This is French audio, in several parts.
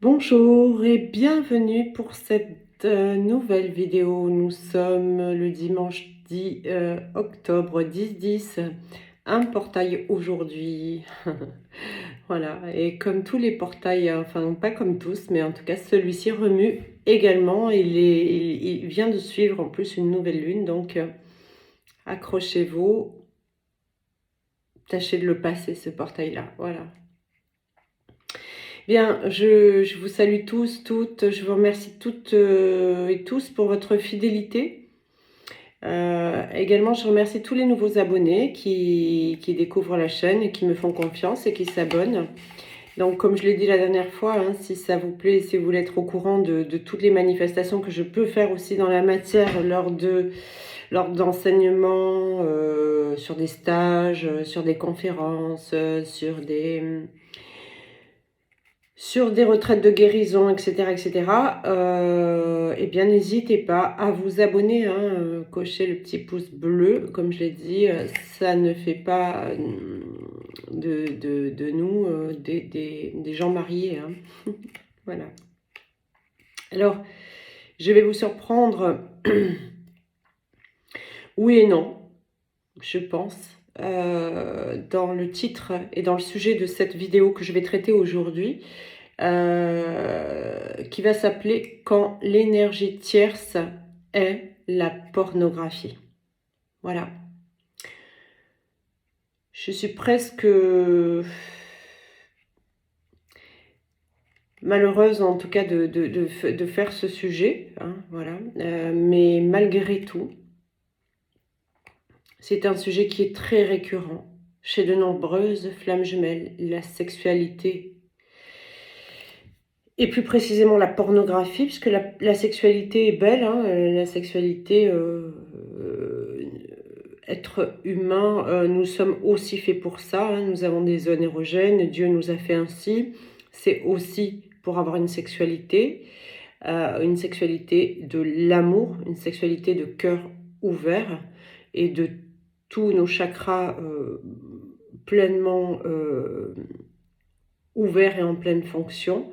Bonjour et bienvenue pour cette nouvelle vidéo. Nous sommes le dimanche 10 octobre 10-10. Un portail aujourd'hui. Voilà, et comme tous les portails, enfin pas comme tous, mais en tout cas celui-ci remue également. Il vient de suivre en plus une nouvelle lune, donc accrochez-vous. Tâchez de le passer ce portail-là, voilà. Bien, je vous salue tous, toutes, je vous remercie toutes et tous pour votre fidélité. Également, je remercie tous les nouveaux abonnés qui découvrent la chaîne et qui me font confiance et qui s'abonnent. Donc, comme je l'ai dit la dernière fois, hein, si ça vous plaît, si vous voulez être au courant de toutes les manifestations que je peux faire aussi dans la matière lors d'enseignements, sur des stages, sur des conférences, sur des retraites de guérison, etc., etc., eh bien, n'hésitez pas à vous abonner, hein, cochez le petit pouce bleu, comme je l'ai dit, ça ne fait pas de nous des gens mariés, hein. Voilà. Alors, je vais vous surprendre, oui et non, je pense, dans le titre et dans le sujet de cette vidéo que je vais traiter aujourd'hui. Qui va s'appeler Quand l'énergie tierce est la pornographie. Voilà. Je suis presque malheureuse en tout cas de faire ce sujet, hein, voilà. Mais malgré tout, c'est un sujet qui est très récurrent chez de nombreuses flammes jumelles, la sexualité. Et plus précisément la pornographie, puisque la sexualité est belle, hein, la sexualité, être humain, nous sommes aussi faits pour ça, hein, nous avons des zones érogènes, Dieu nous a fait ainsi, c'est aussi pour avoir une sexualité de l'amour, une sexualité de cœur ouvert et de tous nos chakras pleinement ouverts et en pleine fonction.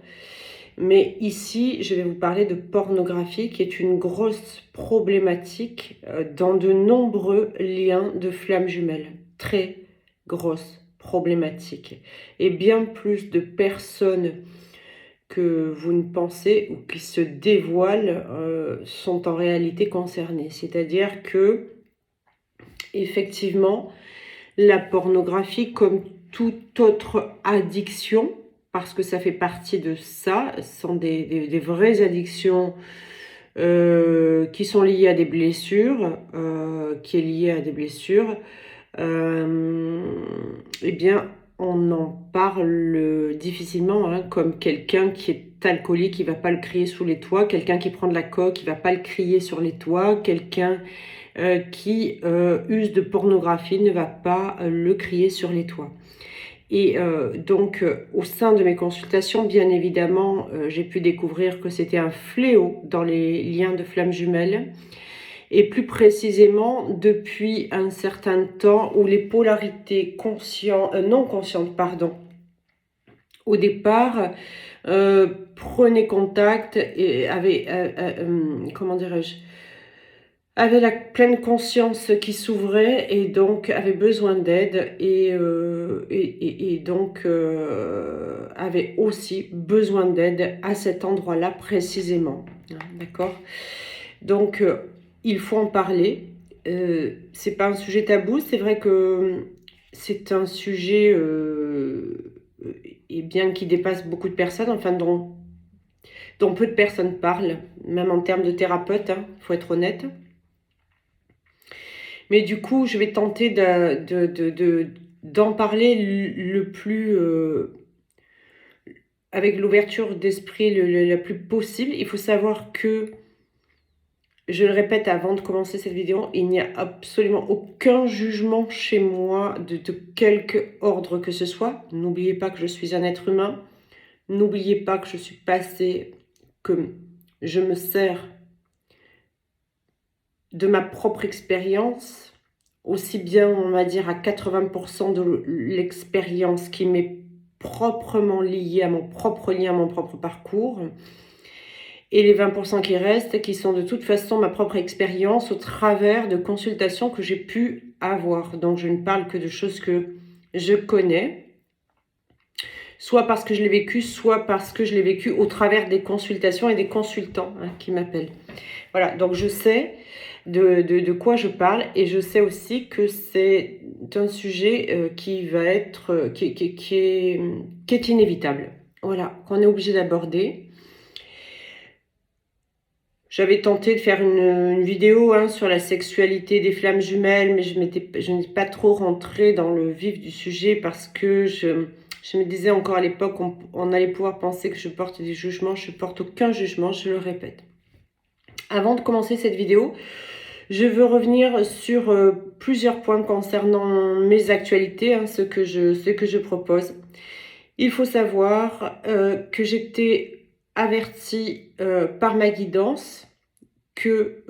Mais ici, je vais vous parler de pornographie qui est une grosse problématique dans de nombreux liens de flammes jumelles. Très grosse problématique. Et bien plus de personnes que vous ne pensez ou qui se dévoilent sont en réalité concernées. C'est-à-dire que, effectivement, la pornographie, comme toute autre addiction, parce que ça fait partie de ça, ce sont des vraies addictions qui sont liées à des blessures, qui est liée à des blessures, eh bien, on en parle difficilement, hein, comme quelqu'un qui est alcoolique, qui ne va pas le crier sous les toits, quelqu'un qui prend de la coke, qui ne va pas le crier sur les toits, quelqu'un qui use de pornographie ne va pas le crier sur les toits. Et donc, au sein de mes consultations, bien évidemment, j'ai pu découvrir que c'était un fléau dans les liens de flammes jumelles. Et plus précisément, depuis un certain temps où les polarités non conscientes, pardon, au départ, prenaient contact et avaient, comment dirais-je, avait la pleine conscience qui s'ouvrait et donc avait besoin d'aide et donc avait aussi besoin d'aide à cet endroit-là précisément. D'accord? Donc il faut en parler. C'est pas un sujet tabou, c'est vrai que c'est un sujet et bien qui dépasse beaucoup de personnes, enfin dont peu de personnes parlent, même en termes de thérapeute, hein, faut être honnête. Mais du coup, je vais tenter d'en parler le plus avec l'ouverture d'esprit la plus possible. Il faut savoir que, je le répète avant de commencer cette vidéo, il n'y a absolument aucun jugement chez moi de quelque ordre que ce soit. N'oubliez pas que je suis un être humain. N'oubliez pas que je suis passée, que je me sers de ma propre expérience, aussi bien, on va dire, à 80% de l'expérience qui m'est proprement liés à mon propre lien, à mon propre parcours. Et les 20% qui restent, qui sont de toute façon ma propre expérience au travers de consultations que j'ai pu avoir. Donc je ne parle que de choses que je connais, soit parce que je l'ai vécu, soit parce que je l'ai vécu au travers des consultations et des consultants qui m'appellent. Voilà, donc je sais de quoi je parle et je sais aussi que c'est un sujet qui va être, qui est inévitable. Voilà, qu'on est obligé d'aborder. J'avais tenté de faire une vidéo sur la sexualité des flammes jumelles, mais je n'étais pas trop rentrée dans le vif du sujet parce que je me disais encore à l'époque, on allait pouvoir penser que je porte des jugements. Je ne porte aucun jugement, je le répète. Avant de commencer cette vidéo, je veux revenir sur plusieurs points concernant mes actualités, ce que je propose. Il faut savoir que j'étais avertie par ma guidance que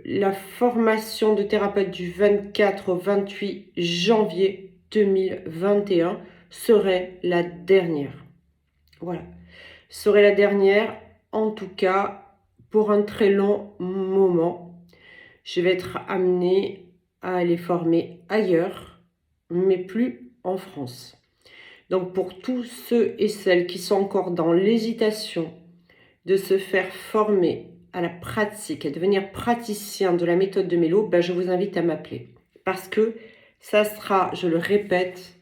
la formation de thérapeute du 24 au 28 janvier 2021 serait la dernière. Voilà. Serait la dernière, en tout cas, pour un très long moment. Je vais être amenée à aller former ailleurs, mais plus en France. Donc pour tous ceux et celles qui sont encore dans l'hésitation de se faire former à la pratique et devenir praticien de la méthode de Mélo, je vous invite à m'appeler. Parce que ça sera, je le répète,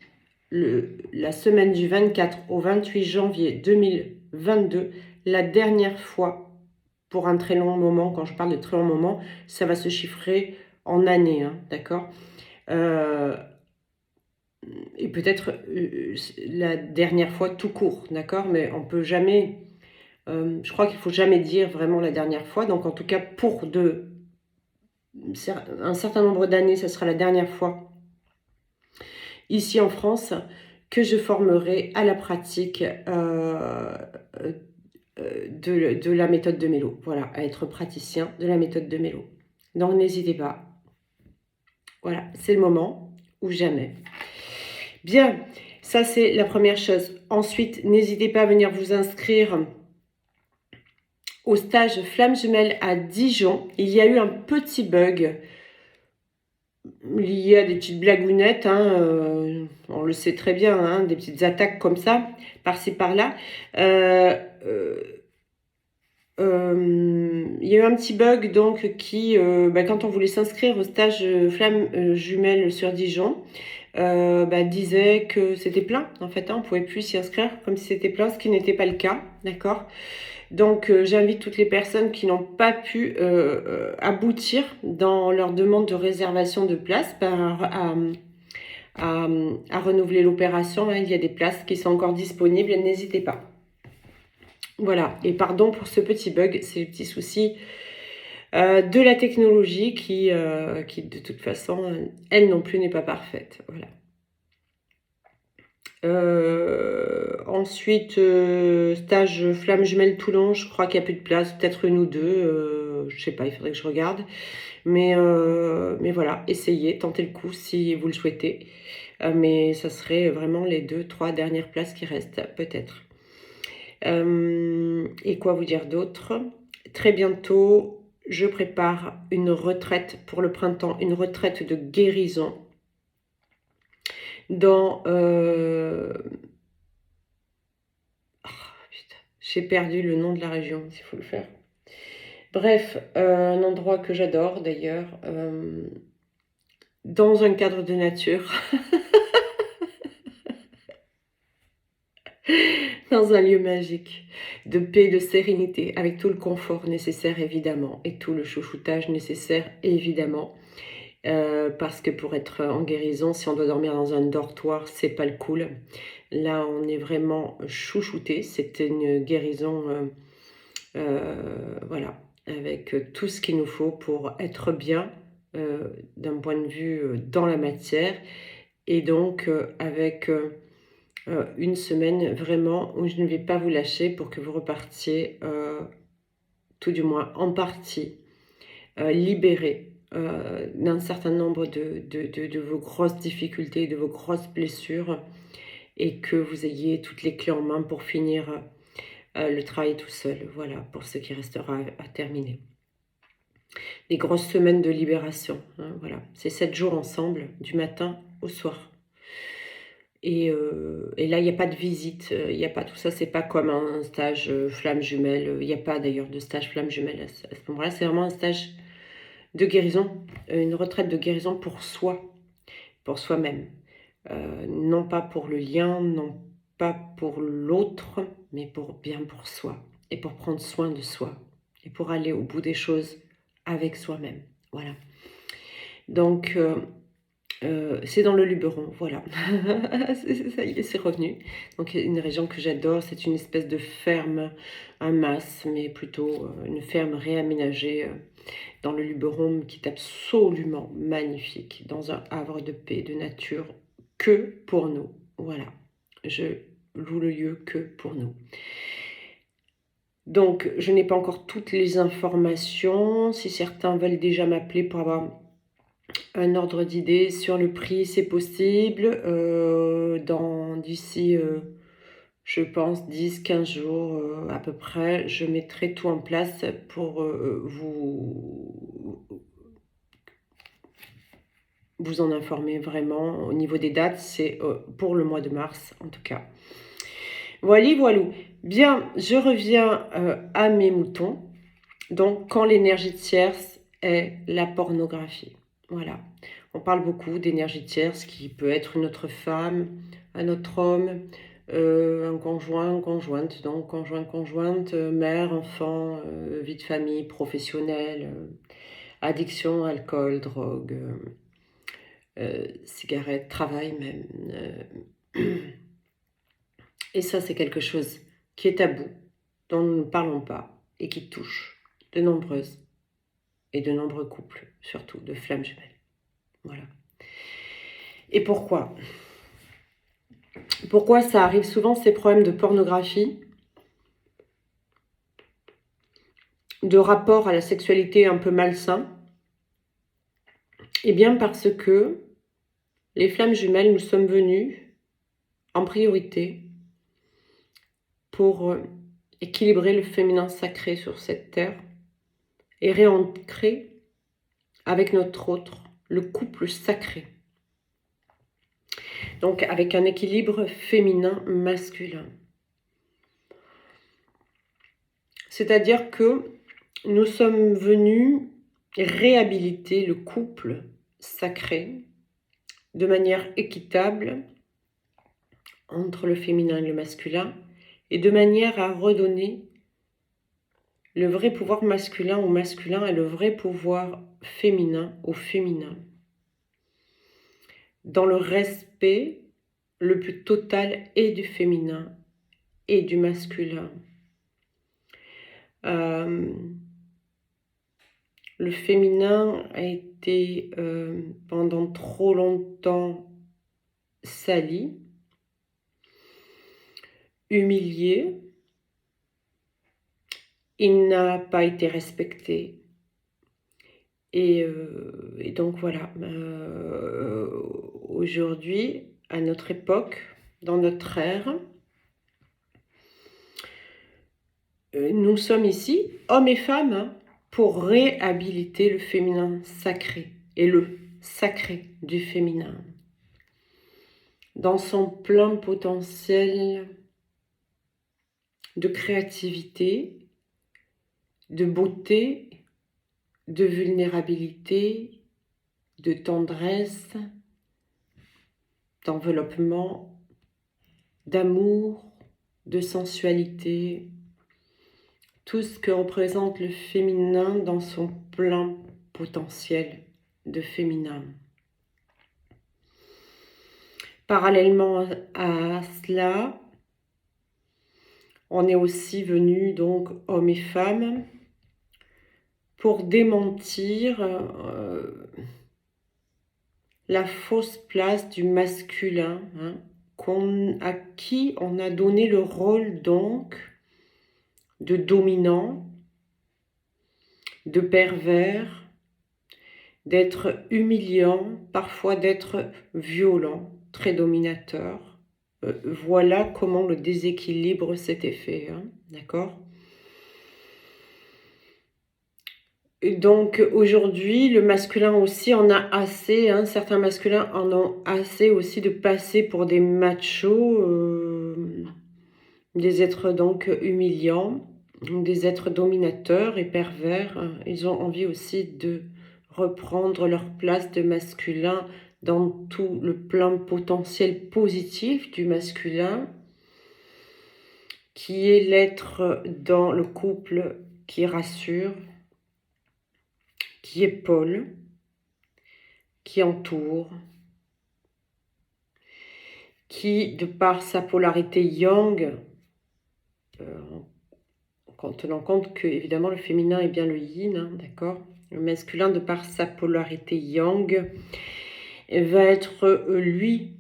la semaine du 24 au 28 janvier 2022, la dernière fois pour un très long moment. Quand je parle de très long moment, ça va se chiffrer en années, d'accord, et peut-être la dernière fois tout court, d'accord, mais on peut jamais... je crois qu'il ne faut jamais dire vraiment la dernière fois. Donc en tout cas, pour un certain nombre d'années, ce sera la dernière fois ici en France que je formerai à la pratique de la méthode de Mélo. Voilà, à être praticien de la méthode de Mélo. Donc n'hésitez pas. Voilà, c'est le moment ou jamais. Bien, ça c'est la première chose. Ensuite, n'hésitez pas à venir vous inscrire au stage Flammes Jumelles à Dijon. Il y a eu un petit bug lié à des petites blagounettes, on le sait très bien, des petites attaques comme ça, par-ci par-là. Il y a eu un petit bug donc qui, quand on voulait s'inscrire au stage Flammes Jumelles sur Dijon, disait que c'était plein en fait, on ne pouvait plus s'y inscrire comme si c'était plein, ce qui n'était pas le cas, d'accord. Donc j'invite toutes les personnes qui n'ont pas pu aboutir dans leur demande de réservation de place à renouveler l'opération. Il y a des places qui sont encore disponibles, n'hésitez pas. Voilà, et pardon pour ce petit bug, c'est le petit souci de la technologie qui de toute façon, elle non plus n'est pas parfaite. Voilà. Ensuite, stage Flammes Jumelles Toulon, je crois qu'il n'y a plus de place, peut-être une ou deux, je sais pas, il faudrait que je regarde. Mais voilà, essayez, tentez le coup si vous le souhaitez. Mais ça serait vraiment les 2-3 dernières places qui restent, peut-être. Et quoi vous dire d'autre? Très bientôt, je prépare une retraite pour le printemps, une retraite de guérison dans... j'ai perdu le nom de la région, s'il faut le faire. Bref, un endroit que j'adore d'ailleurs, dans un cadre de nature, dans un lieu magique, de paix, de sérénité, avec tout le confort nécessaire évidemment, et tout le chouchoutage nécessaire évidemment, parce que pour être en guérison, si on doit dormir dans un dortoir, c'est pas le cool. Là, on est vraiment chouchouté, c'est une guérison, voilà, avec tout ce qu'il nous faut pour être bien d'un point de vue dans la matière, et donc avec une semaine vraiment où je ne vais pas vous lâcher pour que vous repartiez, tout du moins en partie, libérés d'un certain nombre de vos grosses difficultés, de vos grosses blessures, et que vous ayez toutes les clés en main pour finir le travail tout seul. Voilà, pour ce qui restera à terminer. Des grosses semaines de libération, hein, voilà. C'est 7 jours ensemble, du matin au soir. Et là, il n'y a pas de visite, il n'y a pas tout ça, c'est pas comme un stage flamme jumelle. Il n'y a pas d'ailleurs de stage flamme jumelle à ce moment-là. C'est vraiment un stage de guérison, une retraite de guérison pour soi, pour soi-même. Non pas pour le lien, non pas pour l'autre, mais bien pour soi. Et pour prendre soin de soi. Et pour aller au bout des choses avec soi-même. Voilà. Donc, c'est dans le Luberon, voilà. Ça y est, c'est revenu. Donc, une région que j'adore, c'est une espèce de ferme, un mas, mais plutôt une ferme réaménagée dans le Luberon qui est absolument magnifique, dans un havre de paix, de nature, que pour nous. Voilà, je loue le lieu que pour nous. Donc, je n'ai pas encore toutes les informations. Si certains veulent déjà m'appeler pour avoir un ordre d'idée sur le prix, c'est possible. D'ici, je pense, 10-15 jours à peu près, je mettrai tout en place pour vous en informer vraiment. Au niveau des dates, c'est pour le mois de mars en tout cas. Voilà, voilou. Bien, je reviens à mes moutons. Donc, quand l'énergie tierce est la pornographie. Voilà. On parle beaucoup d'énergie tierce qui peut être une autre femme, un autre homme, un conjoint, conjointe, donc conjoint, conjointe, mère, enfant, vie de famille, professionnelle, addiction, alcool, drogue, cigarette, travail même. Et ça, c'est quelque chose qui est tabou, dont nous ne parlons pas et qui touche de nombreuses et de nombreux couples, surtout de flammes jumelles. Voilà. Et pourquoi ? Pourquoi ça arrive souvent, ces problèmes de pornographie, de rapport à la sexualité un peu malsain ? Eh bien parce que les flammes jumelles, nous sommes venus en priorité pour équilibrer le féminin sacré sur cette terre et réancrer avec notre autre, le couple sacré. Donc avec un équilibre féminin-masculin. C'est-à-dire que nous sommes venus réhabiliter le couple sacré de manière équitable entre le féminin et le masculin et de manière à redonner le vrai pouvoir masculin au masculin et le vrai pouvoir féminin au féminin, dans le respect le plus total et du féminin et du masculin. Le féminin a été pendant trop longtemps sali, humilié, il n'a pas été respecté. Et donc voilà, aujourd'hui, à notre époque, dans notre ère, nous sommes ici, hommes et femmes, hein, pour réhabiliter le féminin sacré et le sacré du féminin dans son plein potentiel de créativité, de beauté, de vulnérabilité, de tendresse, d'enveloppement, d'amour, de sensualité, tout ce que représente le féminin dans son plein potentiel de féminin. Parallèlement à cela, on est aussi venu, donc, hommes et femmes, pour démentir la fausse place du masculin, hein, à qui on a donné le rôle, donc, de dominant, de pervers, d'être humiliant, parfois d'être violent, très dominateur, Voilà comment le déséquilibre s'était fait, hein, d'accord? Et donc aujourd'hui, le masculin aussi en a assez, hein, certains masculins en ont assez aussi de passer pour des machos, des êtres donc humiliants, des êtres dominateurs et pervers. Ils ont envie aussi de reprendre leur place de masculin dans tout le plein potentiel positif du masculin, qui est l'être dans le couple qui rassure, qui épaule, qui entoure, qui, de par sa polarité yang, en tenant compte que évidemment le féminin est bien le yin, hein, d'accord? Le masculin, de par sa polarité yang, va être lui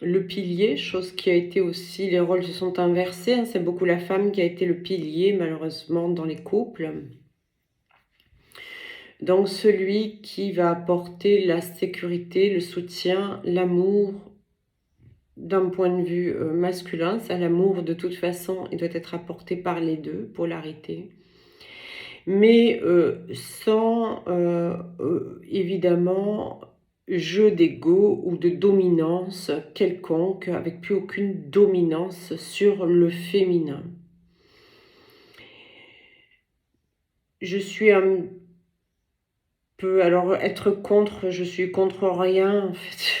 le pilier, chose qui a été aussi, les rôles se sont inversés, hein, c'est beaucoup la femme qui a été le pilier malheureusement dans les couples. Donc celui qui va apporter la sécurité, le soutien, l'amour d'un point de vue masculin. Ça, l'amour de toute façon, il doit être apporté par les deux, polarité. Mais sans évidemment jeu d'ego ou de dominance quelconque, avec plus aucune dominance sur le féminin. Je suis un peu, alors être contre, je suis contre rien en fait.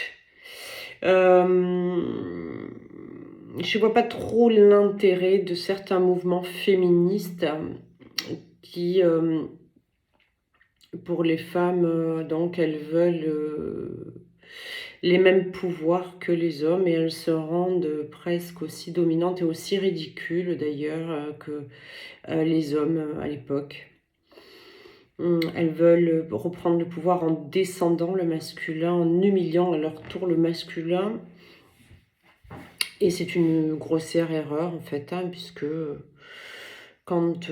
Je vois pas trop l'intérêt de certains mouvements féministes qui, pour les femmes, donc elles veulent les mêmes pouvoirs que les hommes, et elles se rendent presque aussi dominantes et aussi ridicules d'ailleurs que les hommes à l'époque. Elles veulent reprendre le pouvoir en descendant le masculin, en humiliant à leur tour le masculin. Et c'est une grossière erreur en fait, hein, puisque quand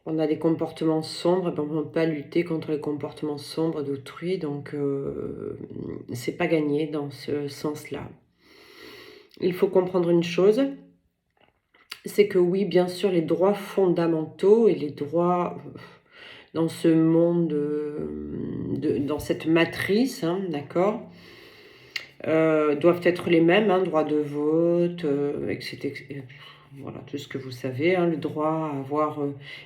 on a des comportements sombres, ben, on ne peut pas lutter contre les comportements sombres d'autrui, donc c'est pas gagné dans ce sens-là. Il faut comprendre une chose, c'est que oui, bien sûr, les droits fondamentaux et les droits dans ce monde, dans cette matrice, hein, d'accord, doivent être les mêmes, hein, droit de vote, etc. Voilà, tout ce que vous savez, hein, le droit à avoir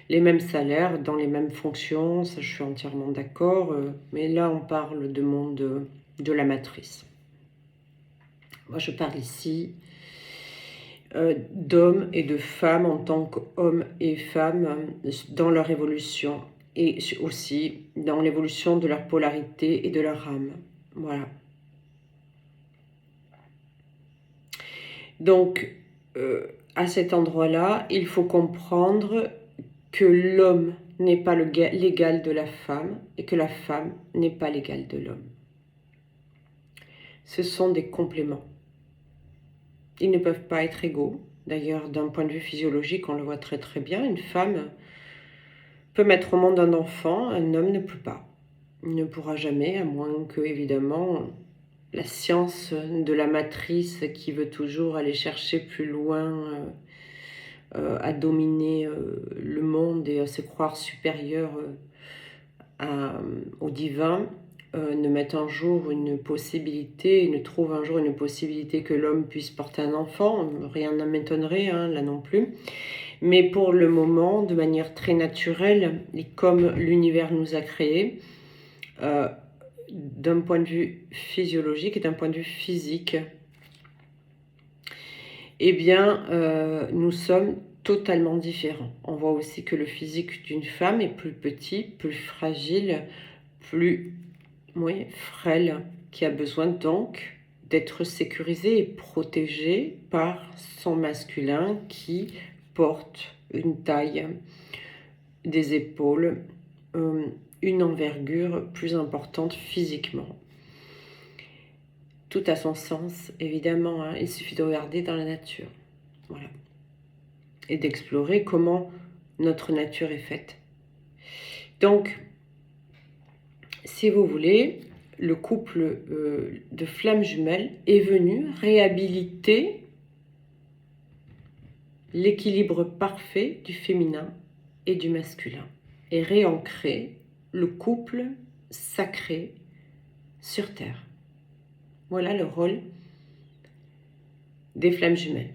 les mêmes salaires dans les mêmes fonctions, ça je suis entièrement d'accord, mais là on parle de monde de la matrice. Moi je parle ici d'hommes et de femmes en tant qu'hommes et femmes dans leur évolution, et aussi dans l'évolution de leur polarité et de leur âme. Voilà. Donc, à cet endroit-là, il faut comprendre que l'homme n'est pas l'égal de la femme et que la femme n'est pas l'égal de l'homme. Ce sont des compléments. Ils ne peuvent pas être égaux. D'ailleurs, d'un point de vue physiologique, on le voit très très bien. Une femme peut mettre au monde un enfant, un homme ne peut pas. Il ne pourra jamais, à moins que, évidemment, la science de la matrice qui veut toujours aller chercher plus loin, à dominer le monde et à se croire supérieur au divin, ne mette un jour une possibilité, ne trouve un jour une possibilité que l'homme puisse porter un enfant. Rien ne m'étonnerait, hein, là non plus. Mais pour le moment, de manière très naturelle, et comme l'univers nous a créés, d'un point de vue physiologique et d'un point de vue physique, eh bien, nous sommes totalement différents. On voit aussi que le physique d'une femme est plus petit, plus fragile, plus frêle, qui a besoin donc d'être sécurisé et protégé par son masculin qui porte une taille, des épaules, une envergure plus importante physiquement. Tout a son sens, évidemment, hein. Il suffit de regarder dans la nature. Voilà. Et d'explorer comment notre nature est faite. Donc, si vous voulez, le couple de flammes jumelles est venu réhabiliter l'équilibre parfait du féminin et du masculin et réancrer le couple sacré sur Terre. Voilà le rôle des flammes jumelles.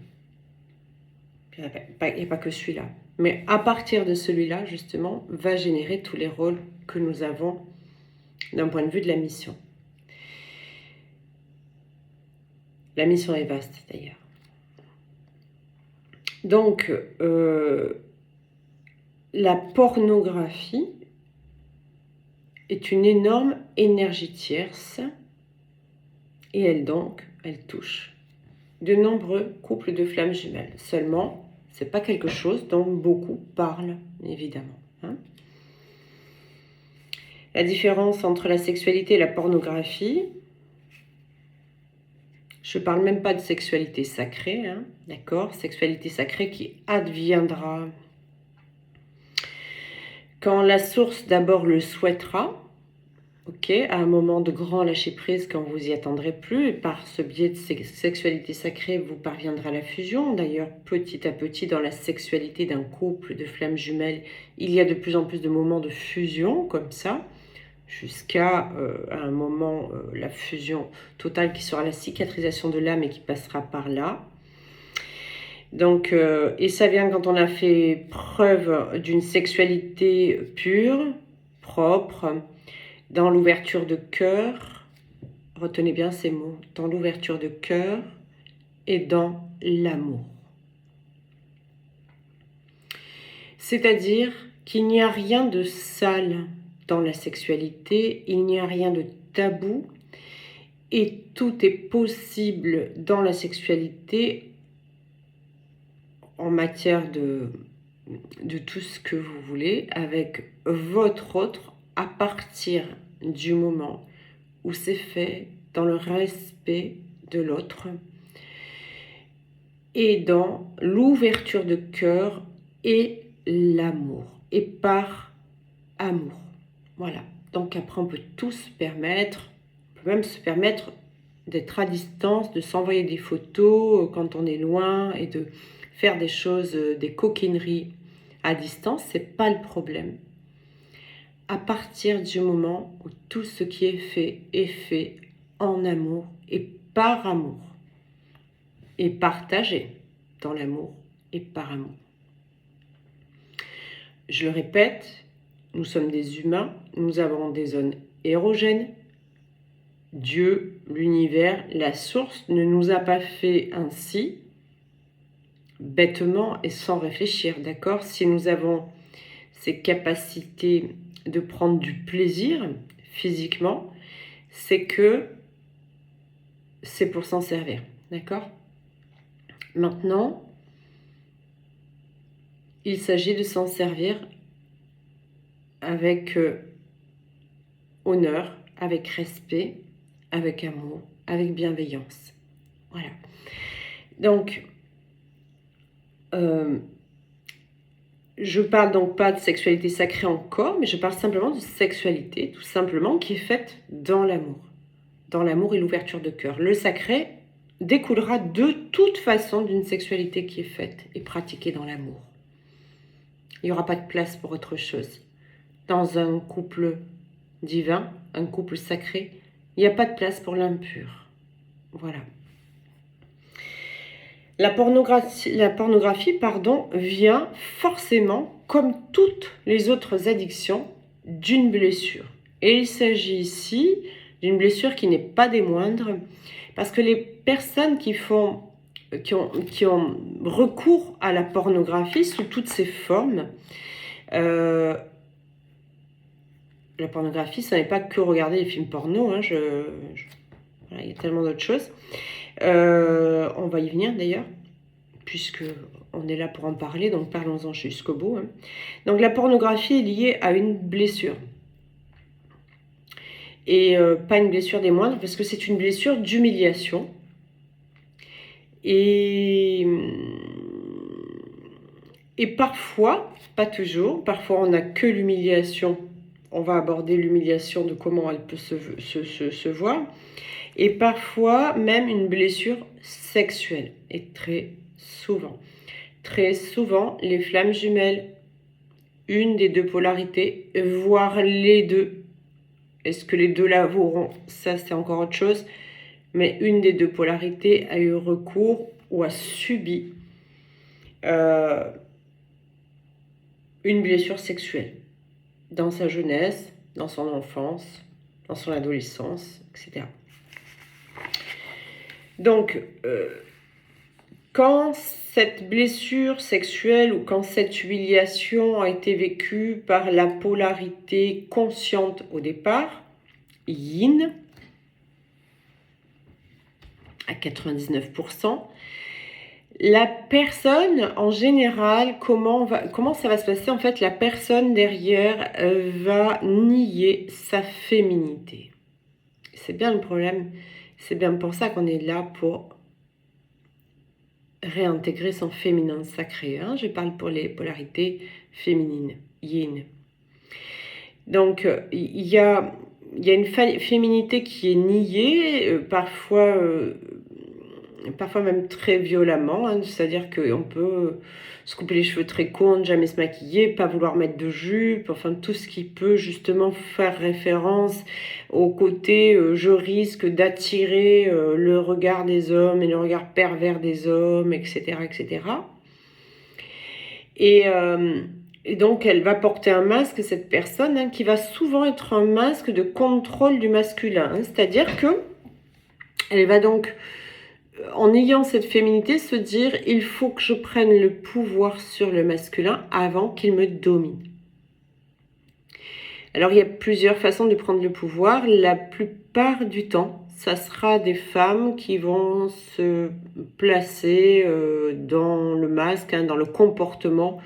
Il n'y a pas que celui-là. Mais à partir de celui-là, justement, va générer tous les rôles que nous avons d'un point de vue de la mission. La mission est vaste, d'ailleurs. Donc, la pornographie est une énorme énergie tierce et elle touche de nombreux couples de flammes jumelles. Seulement, c'est pas quelque chose dont beaucoup parlent, évidemment. La différence entre la sexualité et la pornographie, je ne parle même pas de sexualité sacrée, d'accord? Sexualité sacrée qui adviendra quand la source d'abord le souhaitera, ok, à un moment de grand lâcher-prise quand vous y attendrez plus, et par ce biais de sexualité sacrée, vous parviendrez à la fusion. D'ailleurs, petit à petit, dans la sexualité d'un couple de flammes jumelles, il y a de plus en plus de moments de fusion, comme ça, jusqu'à un moment, la fusion totale qui sera la cicatrisation de l'âme et qui passera par là. Donc, et ça vient quand on a fait preuve d'une sexualité pure, propre, dans l'ouverture de cœur, retenez bien ces mots, dans l'ouverture de cœur et dans l'amour. C'est-à-dire qu'il n'y a rien de sale dans la sexualité, il n'y a rien de tabou et tout est possible dans la sexualité en matière de tout ce que vous voulez avec votre autre à partir du moment où c'est fait dans le respect de l'autre et dans l'ouverture de cœur et l'amour et par amour. Voilà, donc après on peut tous se permettre, on peut même se permettre d'être à distance, de s'envoyer des photos quand on est loin et de faire des choses, des coquineries à distance, c'est pas le problème. À partir du moment où tout ce qui est fait en amour et par amour et partagé dans l'amour et par amour. Je le répète, nous sommes des humains, nous avons des zones érogènes. Dieu, l'univers, la source ne nous a pas fait ainsi, bêtement et sans réfléchir, d'accord? Si nous avons ces capacités de prendre du plaisir physiquement, c'est que c'est pour s'en servir, d'accord? Maintenant, il s'agit de s'en servir avec honneur, avec respect, avec amour, avec bienveillance. Voilà. Donc, je parle donc pas de sexualité sacrée encore, mais je parle simplement de sexualité, tout simplement, qui est faite dans l'amour et l'ouverture de cœur. Le sacré découlera de toute façon d'une sexualité qui est faite et pratiquée dans l'amour. Il n'y aura pas de place pour autre chose. Dans un couple divin, un couple sacré, il n'y a pas de place pour l'impur. Voilà. La pornographie, vient forcément, comme toutes les autres addictions, d'une blessure. Et il s'agit ici d'une blessure qui n'est pas des moindres, parce que les personnes qui ont recours à la pornographie sous toutes ses formes, la pornographie, ça n'est pas que regarder les films porno, voilà, il y a tellement d'autres choses. On va y venir d'ailleurs, puisque on est là pour en parler, donc parlons-en jusqu'au bout. Donc la pornographie est liée à une blessure. Et pas une blessure des moindres, parce que c'est une blessure d'humiliation. Et parfois, pas toujours, parfois on n'a que l'humiliation on va aborder l'humiliation, de comment elle peut se voir. Et parfois même une blessure sexuelle. Et très souvent, les flammes jumelles, une des deux polarités, voire les deux. Est-ce que les deux l'avoueront? Ça, c'est encore autre chose. Mais une des deux polarités a eu recours ou a subi une blessure sexuelle dans sa jeunesse, dans son enfance, dans son adolescence, etc. Donc, quand cette blessure sexuelle ou quand cette humiliation a été vécue par la polarité consciente au départ, yin, à 99%, la personne en général, comment ça va se passer? En fait, la personne derrière va nier sa féminité. C'est bien le problème. C'est bien pour ça qu'on est là, pour réintégrer son féminin sacré. Hein. Je parle pour les polarités féminines, yin. Donc, il y a une féminité qui est niée, parfois même très violemment. Hein. C'est-à-dire qu'on peut se couper les cheveux très courts, ne jamais se maquiller, pas vouloir mettre de jupe, enfin tout ce qui peut justement faire référence au côté je risque d'attirer le regard des hommes et le regard pervers des hommes, etc. etc. Et donc elle va porter un masque, cette personne, hein, qui va souvent être un masque de contrôle du masculin. Hein. C'est-à-dire que elle va donc, en ayant cette féminité, se dire « il faut que je prenne le pouvoir sur le masculin avant qu'il me domine ». Alors, il y a plusieurs façons de prendre le pouvoir. La plupart du temps, ça sera des femmes qui vont se placer dans le masque, hein, dans le comportement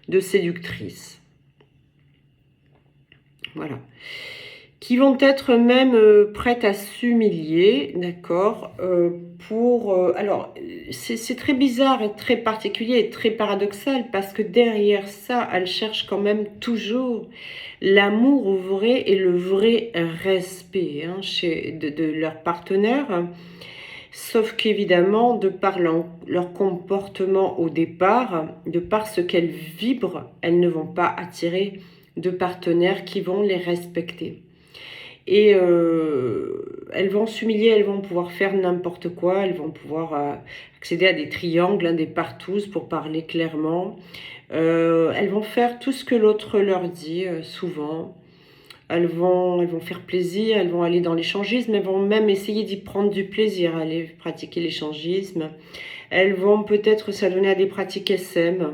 de séductrice. Voilà. Qui vont être même prêtes à s'humilier, d'accord, alors, c'est très bizarre et très particulier et très paradoxal, parce que derrière ça, elles cherchent quand même toujours l'amour vrai et le vrai respect, hein, de leur partenaire. Sauf qu'évidemment, de par leur comportement au départ, de par ce qu'elles vibrent, elles ne vont pas attirer de partenaires qui vont les respecter. Et elles vont s'humilier, elles vont pouvoir faire n'importe quoi, elles vont pouvoir accéder à des triangles, hein, des partous pour parler clairement. Elles vont faire tout ce que l'autre leur dit, souvent. Elles vont faire plaisir, elles vont aller dans l'échangisme, elles vont même essayer d'y prendre du plaisir, aller pratiquer l'échangisme. Elles vont peut-être s'adonner à des pratiques SM.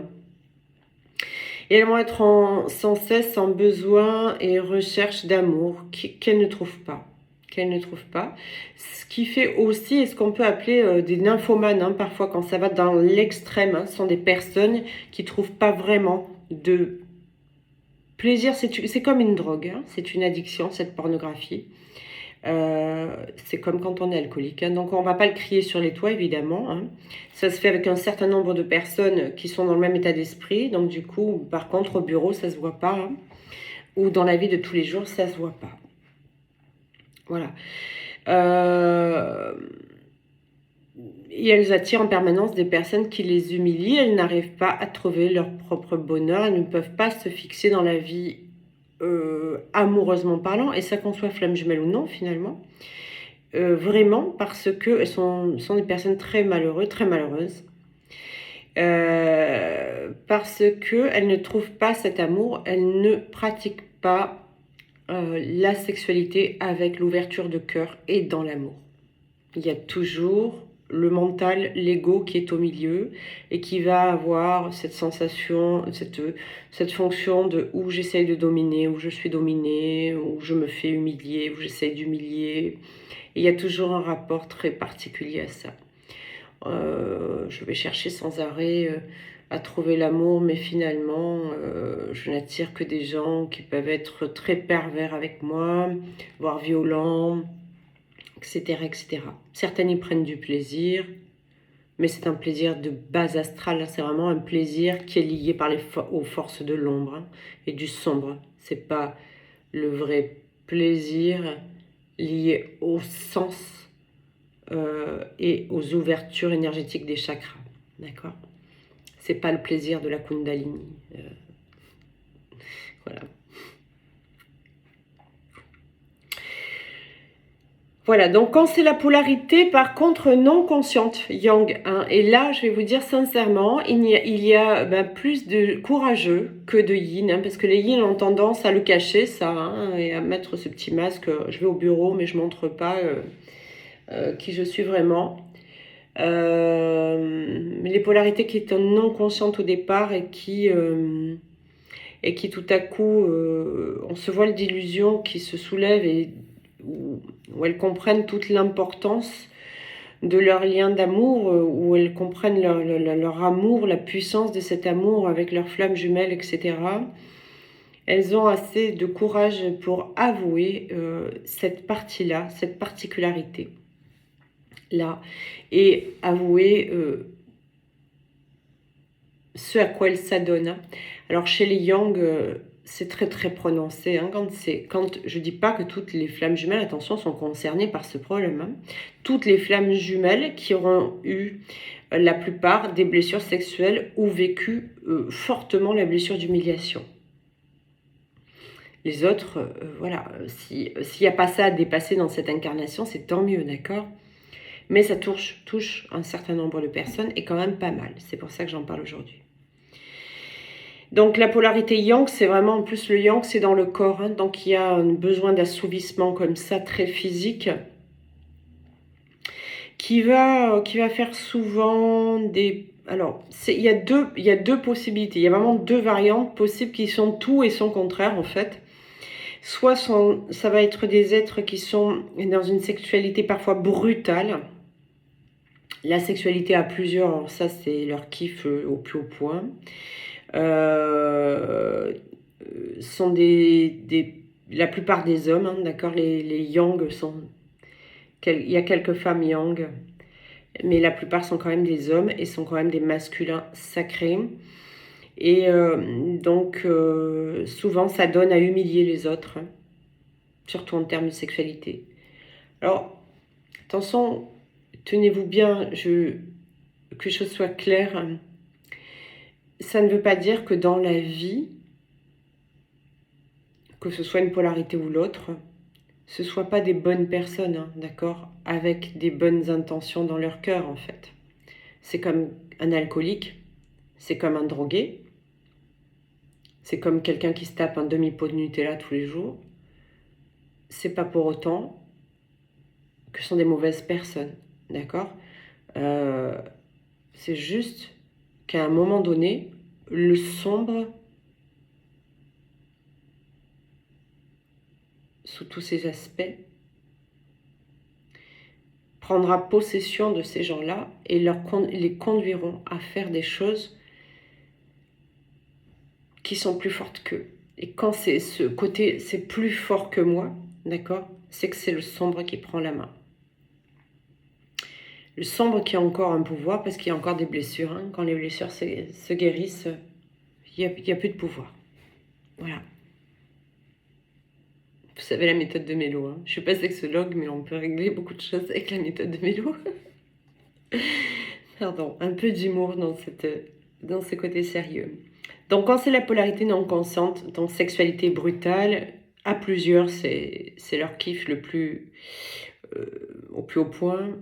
Et elles vont être sans cesse en besoin et recherche d'amour qu'elles ne trouvent pas. Ce qui fait aussi, et ce qu'on peut appeler des nymphomanes, hein, parfois quand ça va dans l'extrême, hein, ce sont des personnes qui ne trouvent pas vraiment de plaisir. C'est comme une drogue, hein, c'est une addiction, cette pornographie. C'est comme quand on est alcoolique, hein. Donc on ne va pas le crier sur les toits, évidemment, hein. Ça se fait avec un certain nombre de personnes qui sont dans le même état d'esprit. Donc du coup, par contre, au bureau, ça ne se voit pas, hein. Ou dans la vie de tous les jours, ça ne se voit pas. Voilà. Et elles attirent en permanence des personnes qui les humilient. Elles n'arrivent pas à trouver leur propre bonheur. Elles ne peuvent pas se fixer dans la vie amoureusement parlant. Et ça, qu'on soit flamme jumelle ou non, finalement. Vraiment, parce qu'elles sont des personnes très malheureuses. Parce qu'elles ne trouvent pas cet amour. Elles ne pratiquent pas la sexualité avec l'ouverture de cœur et dans l'amour. Il y a toujours le mental, l'ego qui est au milieu et qui va avoir cette sensation, cette fonction de où j'essaye de dominer, où je suis dominée, où je me fais humilier, où j'essaye d'humilier. Et il y a toujours un rapport très particulier à ça. Je vais chercher sans arrêt à trouver l'amour, mais finalement, je n'attire que des gens qui peuvent être très pervers avec moi, voire violents, etc., etc. Certaines y prennent du plaisir, mais c'est un plaisir de base astrale. C'est vraiment un plaisir qui est lié aux forces de l'ombre, hein, et du sombre. C'est pas le vrai plaisir lié au sens et aux ouvertures énergétiques des chakras. D'accord? C'est pas le plaisir de la Kundalini. Voilà. Voilà, donc quand c'est la polarité, par contre, non consciente, yang, hein, et là, je vais vous dire sincèrement, il y a plus de courageux que de yin, hein, parce que les yin ont tendance à le cacher, ça, hein, et à mettre ce petit masque, je vais au bureau, mais je ne montre pas qui je suis vraiment. Les polarités qui étaient non conscientes au départ et qui tout à coup on se voile d'illusions qui se soulèvent et où elles comprennent toute l'importance de leur lien d'amour, où elles comprennent leur amour, la puissance de cet amour avec leurs flammes jumelles, etc. Elles ont assez de courage pour avouer cette partie-là, cette particularité-là, et avouer ce à quoi elles s'adonnent. Alors chez les yang, c'est très très prononcé. Hein, quand je dis pas que toutes les flammes jumelles, attention, sont concernées par ce problème. Hein. Toutes les flammes jumelles qui auront eu la plupart des blessures sexuelles ou vécu fortement la blessure d'humiliation. Les autres, voilà, s'il n'y a pas ça à dépasser dans cette incarnation, c'est tant mieux, d'accord? Mais ça touche un certain nombre de personnes et quand même pas mal. C'est pour ça que j'en parle aujourd'hui. Donc la polarité yang, c'est vraiment, en plus le yang, c'est dans le corps. Hein, donc il y a un besoin d'assouvissement comme ça, très physique, qui va faire souvent des... Alors, il y a deux possibilités. Il y a vraiment deux variantes possibles qui sont tout et son contraire, en fait. Soit ça va être des êtres qui sont dans une sexualité parfois brutale. La sexualité à plusieurs, alors ça c'est leur kiff au plus haut point. Sont la plupart des hommes, hein, d'accord, les yang sont... Il y a quelques femmes yang, mais la plupart sont quand même des hommes et sont quand même des masculins sacrés. Et donc, souvent, ça donne à humilier les autres, hein, surtout en termes de sexualité. Alors, attention, tenez-vous bien, que les choses soient claires. Ça ne veut pas dire que dans la vie, que ce soit une polarité ou l'autre, ce ne soient pas des bonnes personnes, hein, d'accord, avec des bonnes intentions dans leur cœur, en fait. C'est comme un alcoolique, c'est comme un drogué, c'est comme quelqu'un qui se tape un demi-pot de Nutella tous les jours. C'est pas pour autant que ce sont des mauvaises personnes, d'accord. C'est juste qu'à un moment donné, le sombre, sous tous ses aspects, prendra possession de ces gens-là et les conduiront à faire des choses qui sont plus fortes qu'eux. Et quand c'est ce côté, c'est plus fort que moi, d'accord, c'est que c'est le sombre qui prend la main. Le sombre qui a encore un pouvoir, parce qu'il y a encore des blessures. Hein. Quand les blessures se guérissent, il n'y a plus de pouvoir. Voilà. Vous savez la méthode de Mélo. Hein. Je ne suis pas sexologue, mais on peut régler beaucoup de choses avec la méthode de Mélo. Pardon, un peu d'humour dans ce côté sérieux. Donc quand c'est la polarité non consciente, donc sexualité brutale, à plusieurs, c'est leur kiff le plus au plus haut point.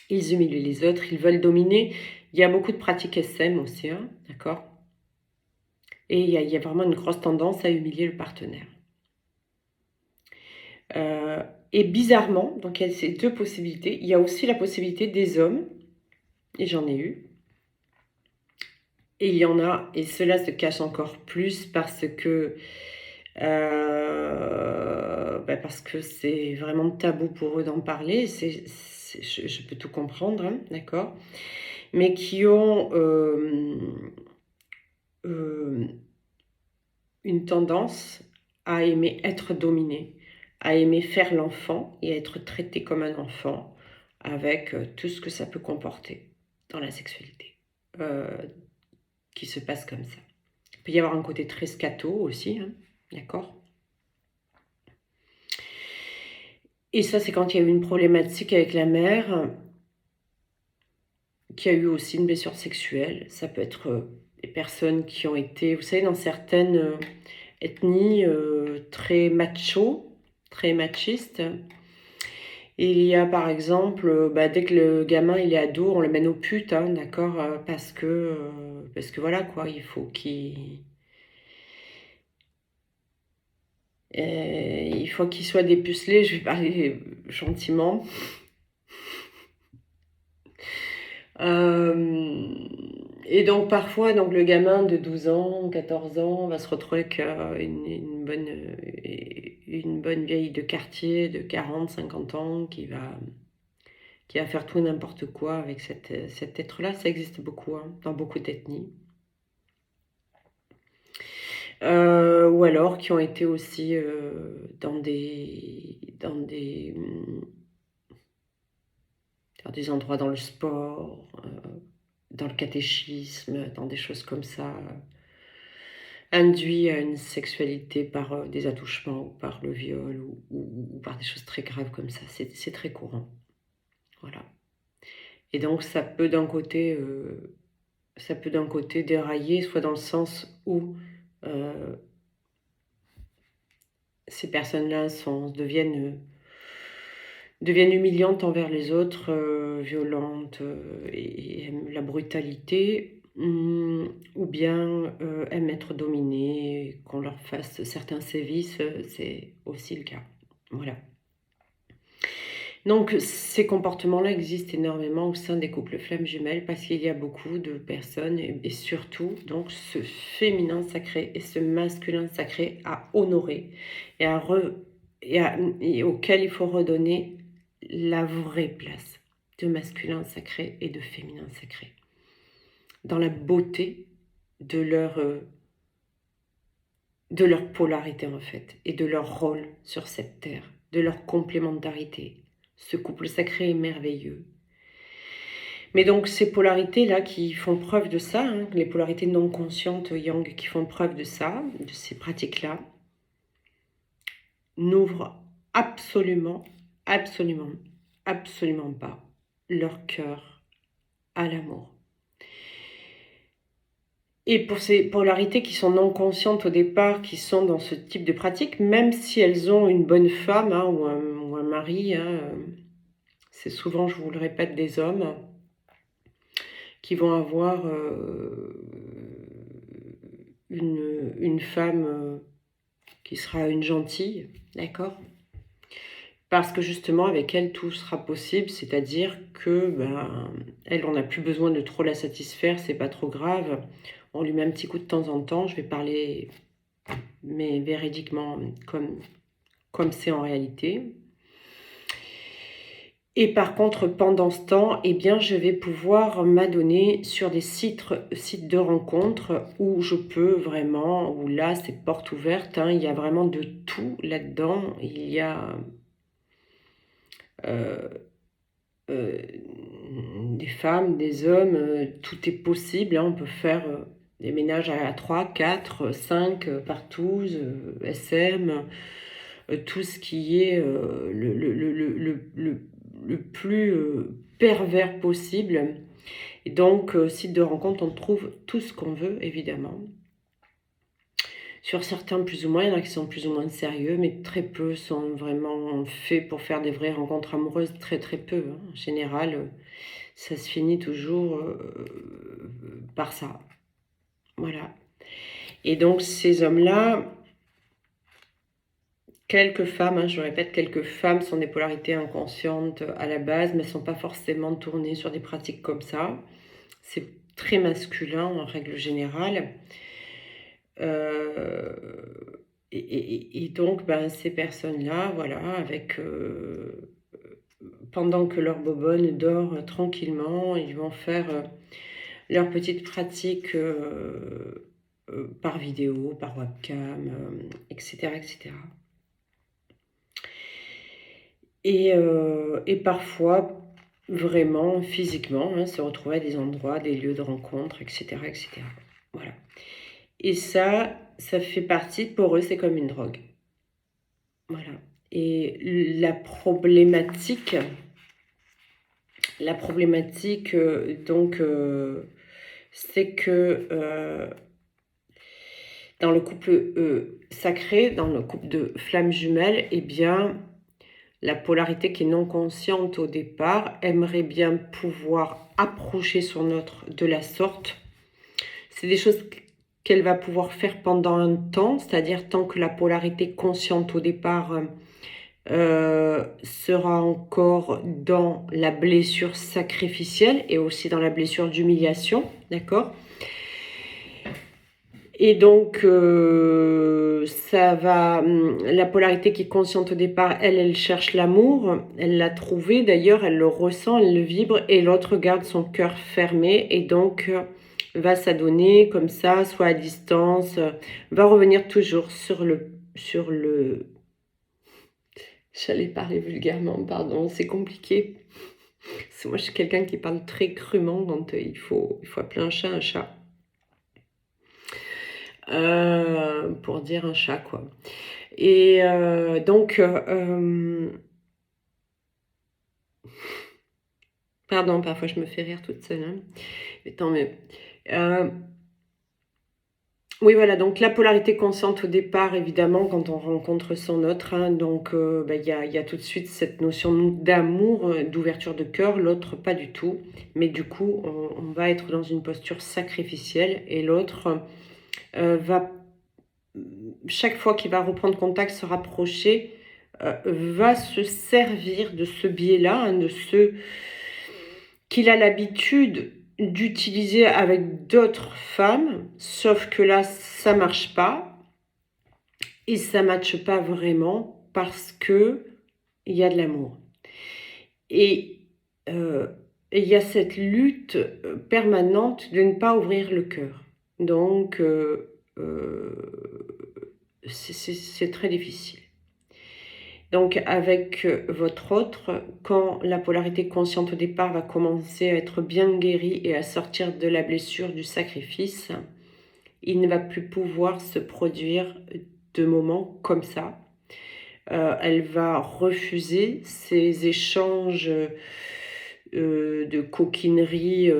Ils humilient les autres, ils veulent dominer. Il y a beaucoup de pratiques SM aussi, hein, d'accord. Et il y a vraiment une grosse tendance à humilier le partenaire. Et bizarrement, donc il y a ces deux possibilités. Il y a aussi la possibilité des hommes, et j'en ai eu. Et il y en a, et cela se cache encore plus parce que c'est vraiment tabou pour eux d'en parler. Je peux tout comprendre, hein, d'accord, mais qui ont une tendance à aimer être dominés, à aimer faire l'enfant et à être traité comme un enfant avec tout ce que ça peut comporter dans la sexualité qui se passe comme ça. Il peut y avoir un côté très scato aussi, hein, d'accord. Et ça, c'est quand il y a eu une problématique avec la mère, qui a eu aussi une blessure sexuelle. Ça peut être des personnes qui ont été, vous savez, dans certaines ethnies très macho, très machistes. Et il y a par exemple, dès que le gamin il est ado, on le mène aux putes, hein, d'accord, parce que voilà quoi, il faut qu'il soit dépucelé, je vais parler gentiment. Et donc parfois, donc, le gamin de 12 ans, 14 ans va se retrouver avec une bonne vieille de quartier de 40, 50 ans qui va faire tout et n'importe quoi avec cet être-là. Ça existe beaucoup, hein, dans beaucoup d'ethnies. Ou alors qui ont été aussi dans des endroits dans le sport, dans le catéchisme, dans des choses comme ça, induits à une sexualité par des attouchements ou par le viol ou par des choses très graves comme ça. C'est très courant. Voilà. Et donc ça peut d'un côté dérailler, soit dans le sens où ces personnes-là deviennent humiliantes envers les autres, violentes et aiment la brutalité, ou bien aiment être dominées, qu'on leur fasse certains sévices, c'est aussi le cas. Voilà. Donc ces comportements-là existent énormément au sein des couples flammes jumelles parce qu'il y a beaucoup de personnes et surtout donc ce féminin sacré et ce masculin sacré à honorer et et auquel il faut redonner la vraie place de masculin sacré et de féminin sacré dans la beauté de leur polarité en fait et de leur rôle sur cette terre, de leur complémentarité. Ce couple sacré est merveilleux. Mais donc ces polarités-là qui font preuve de ça, hein, les polarités non conscientes yang qui font preuve de ça, de ces pratiques-là, n'ouvrent absolument, absolument, absolument pas leur cœur à l'amour. Et pour ces polarités qui sont non conscientes au départ, qui sont dans ce type de pratique, même si elles ont une bonne femme hein, ou un mari, hein, c'est souvent, je vous le répète, des hommes qui vont avoir une femme qui sera une gentille, d'accord ? Parce que justement, avec elle, tout sera possible, c'est-à-dire que, elle, on n'a plus besoin de trop la satisfaire, c'est pas trop grave. On lui met un petit coup de temps en temps, je vais parler, mais véridiquement, comme c'est en réalité. Et par contre, pendant ce temps, eh bien, je vais pouvoir m'adonner sur des sites de rencontres où je peux vraiment, où là, c'est porte ouverte, hein, il y a vraiment de tout là-dedans. Il y a des femmes, des hommes, tout est possible, hein, on peut faire des ménages à 3, 4, 5, partous, SM, tout ce qui est le plus pervers possible. Et donc, site de rencontre, on trouve tout ce qu'on veut, évidemment. Sur certains, plus ou moins, il y en a qui sont plus ou moins sérieux, mais très peu sont vraiment faits pour faire des vraies rencontres amoureuses, très très peu. Hein. En général, ça se finit toujours par ça. Voilà. Et donc, ces hommes-là, quelques femmes, hein, je répète, quelques femmes sont des polarités inconscientes à la base, mais ne sont pas forcément tournées sur des pratiques comme ça. C'est très masculin en règle générale. Et donc, ces personnes-là, voilà, pendant que leur bobonne dort tranquillement, ils vont faire leur petite pratique par vidéo, par webcam, etc., etc. Et parfois, vraiment, physiquement, hein, se retrouver à des endroits, des lieux de rencontre, etc., etc. Voilà. Et ça fait partie, pour eux, c'est comme une drogue. Voilà. Et la problématique donc, c'est que dans le couple sacré, dans le couple de flammes jumelles, eh bien, la polarité qui est non consciente au départ aimerait bien pouvoir approcher son autre de la sorte. C'est des choses qu'elle va pouvoir faire pendant un temps, c'est-à-dire tant que la polarité consciente au départ sera encore dans la blessure sacrificielle et aussi dans la blessure d'humiliation, d'accord? Et donc, la polarité qui est consciente au départ, elle cherche l'amour, elle l'a trouvé d'ailleurs, elle le ressent, elle le vibre, et l'autre garde son cœur fermé, et donc va s'adonner comme ça, soit à distance, va revenir toujours sur le... J'allais parler vulgairement, pardon, c'est compliqué. Moi, je suis quelqu'un qui parle très crûment, donc il faut appeler un chat un chat. Pour dire un chat, quoi. Et donc, pardon, parfois je me fais rire toute seule, hein. Mais tant mieux. Oui, voilà, donc la polarité consciente au départ, évidemment, quand on rencontre son autre, hein, donc il y a tout de suite cette notion d'amour, d'ouverture de cœur, l'autre pas du tout. Mais du coup, on va être dans une posture sacrificielle et l'autre va, chaque fois qu'il va reprendre contact, se rapprocher, va se servir de ce biais-là, hein, de ce qu'il a l'habitude d'utiliser avec d'autres femmes, sauf que là, ça marche pas et ça matche pas vraiment parce que il y a de l'amour. Et il y a cette lutte permanente de ne pas ouvrir le cœur. Donc, c'est très difficile. Donc avec votre autre, quand la polarité consciente au départ va commencer à être bien guérie et à sortir de la blessure du sacrifice, il ne va plus pouvoir se produire de moments comme ça. Elle va refuser ces échanges de coquinerie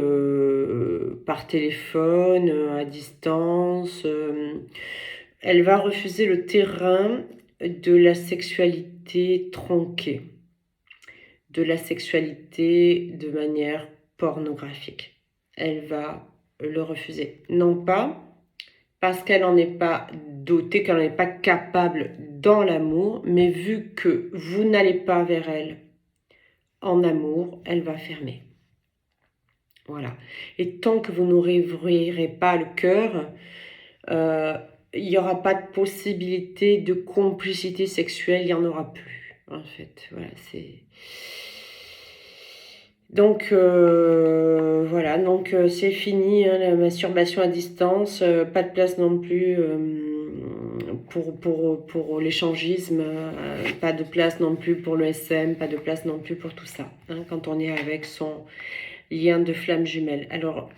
par téléphone, à distance. Elle va refuser le terrain de la sexualité tronquée, de la sexualité de manière pornographique. Elle va le refuser. Non pas parce qu'elle n'en est pas dotée, qu'elle n'en est pas capable dans l'amour, mais vu que vous n'allez pas vers elle en amour, elle va fermer. Voilà. Et tant que vous n'ouvrirez pas le cœur, il n'y aura pas de possibilité de complicité sexuelle, il n'y en aura plus, en fait. Voilà, c'est... Donc, voilà, donc c'est fini, hein, la masturbation à distance, pas de place non plus pour l'échangisme, pas de place non plus pour le SM, pas de place non plus pour tout ça, hein, quand on est avec son lien de flamme jumelle. Alors,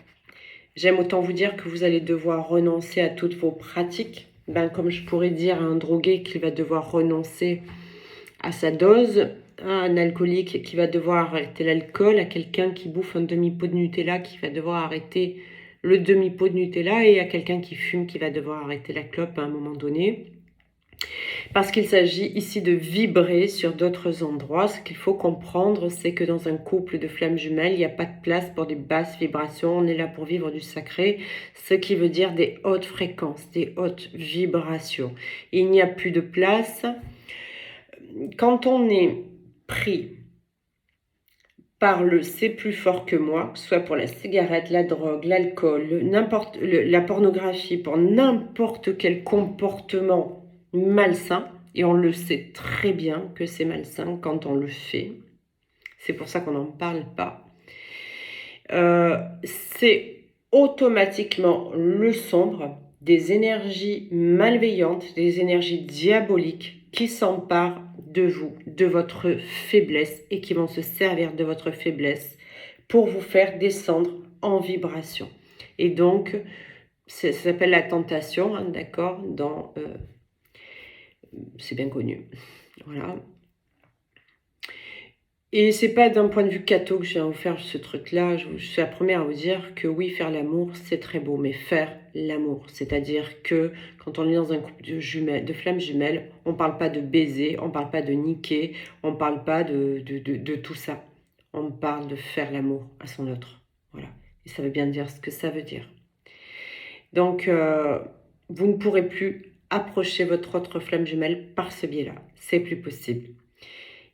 j'aime autant vous dire que vous allez devoir renoncer à toutes vos pratiques, comme je pourrais dire à un drogué qu'il va devoir renoncer à sa dose, à un alcoolique qui va devoir arrêter l'alcool, à quelqu'un qui bouffe un demi-pot de Nutella qui va devoir arrêter le demi-pot de Nutella, et à quelqu'un qui fume qui va devoir arrêter la clope à un moment donné. Parce qu'il s'agit ici de vibrer sur d'autres endroits. Ce qu'il faut comprendre, c'est que dans un couple de flammes jumelles, il n'y a pas de place pour des basses vibrations. On est là pour vivre du sacré, ce qui veut dire des hautes fréquences, des hautes vibrations. Il n'y a plus de place. Quand on est pris par le c'est plus fort que moi, que ce soit pour la cigarette, la drogue, l'alcool, la pornographie, pour n'importe quel comportement malsain, et on le sait très bien que c'est malsain quand on le fait, c'est pour ça qu'on n'en parle pas, c'est automatiquement le sombre, des énergies malveillantes, des énergies diaboliques qui s'emparent de vous, de votre faiblesse, et qui vont se servir de votre faiblesse pour vous faire descendre en vibration. Et donc, ça s'appelle la tentation, hein, d'accord, c'est bien connu. Voilà. Et c'est pas d'un point de vue catho que je viens vous faire ce truc-là. Je suis la première à vous dire que oui, faire l'amour, c'est très beau. Mais faire l'amour, c'est-à-dire que quand on est dans un couple de flammes jumelles, on ne parle pas de baiser, on ne parle pas de niquer, on ne parle pas de tout ça. On parle de faire l'amour à son autre. Voilà. Et ça veut bien dire ce que ça veut dire. Donc, vous ne pourrez plus approcher votre autre flamme jumelle par ce biais-là. C'est plus possible.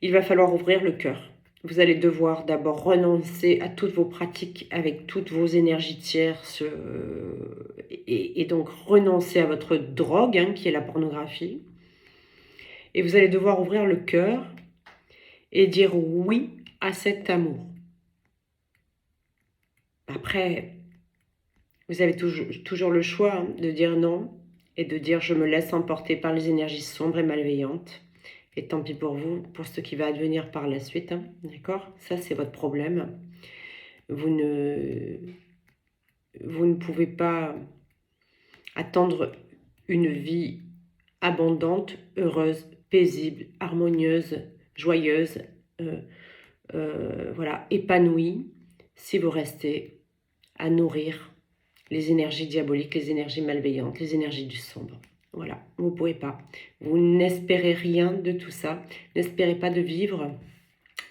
Il va falloir ouvrir le cœur. Vous allez devoir d'abord renoncer à toutes vos pratiques avec toutes vos énergies tierces et donc renoncer à votre drogue, hein, qui est la pornographie. Et vous allez devoir ouvrir le cœur et dire oui à cet amour. Après, vous avez toujours le choix, hein, de dire non et de dire je me laisse emporter par les énergies sombres et malveillantes. Et tant pis pour vous, pour ce qui va advenir par la suite, hein, d'accord? Ça, c'est votre problème. Vous ne pouvez pas attendre une vie abondante, heureuse, paisible, harmonieuse, joyeuse, voilà, épanouie, si vous restez à nourrir les énergies diaboliques, les énergies malveillantes, les énergies du sombre. Voilà, vous ne pouvez pas. Vous n'espérez rien de tout ça. N'espérez pas de vivre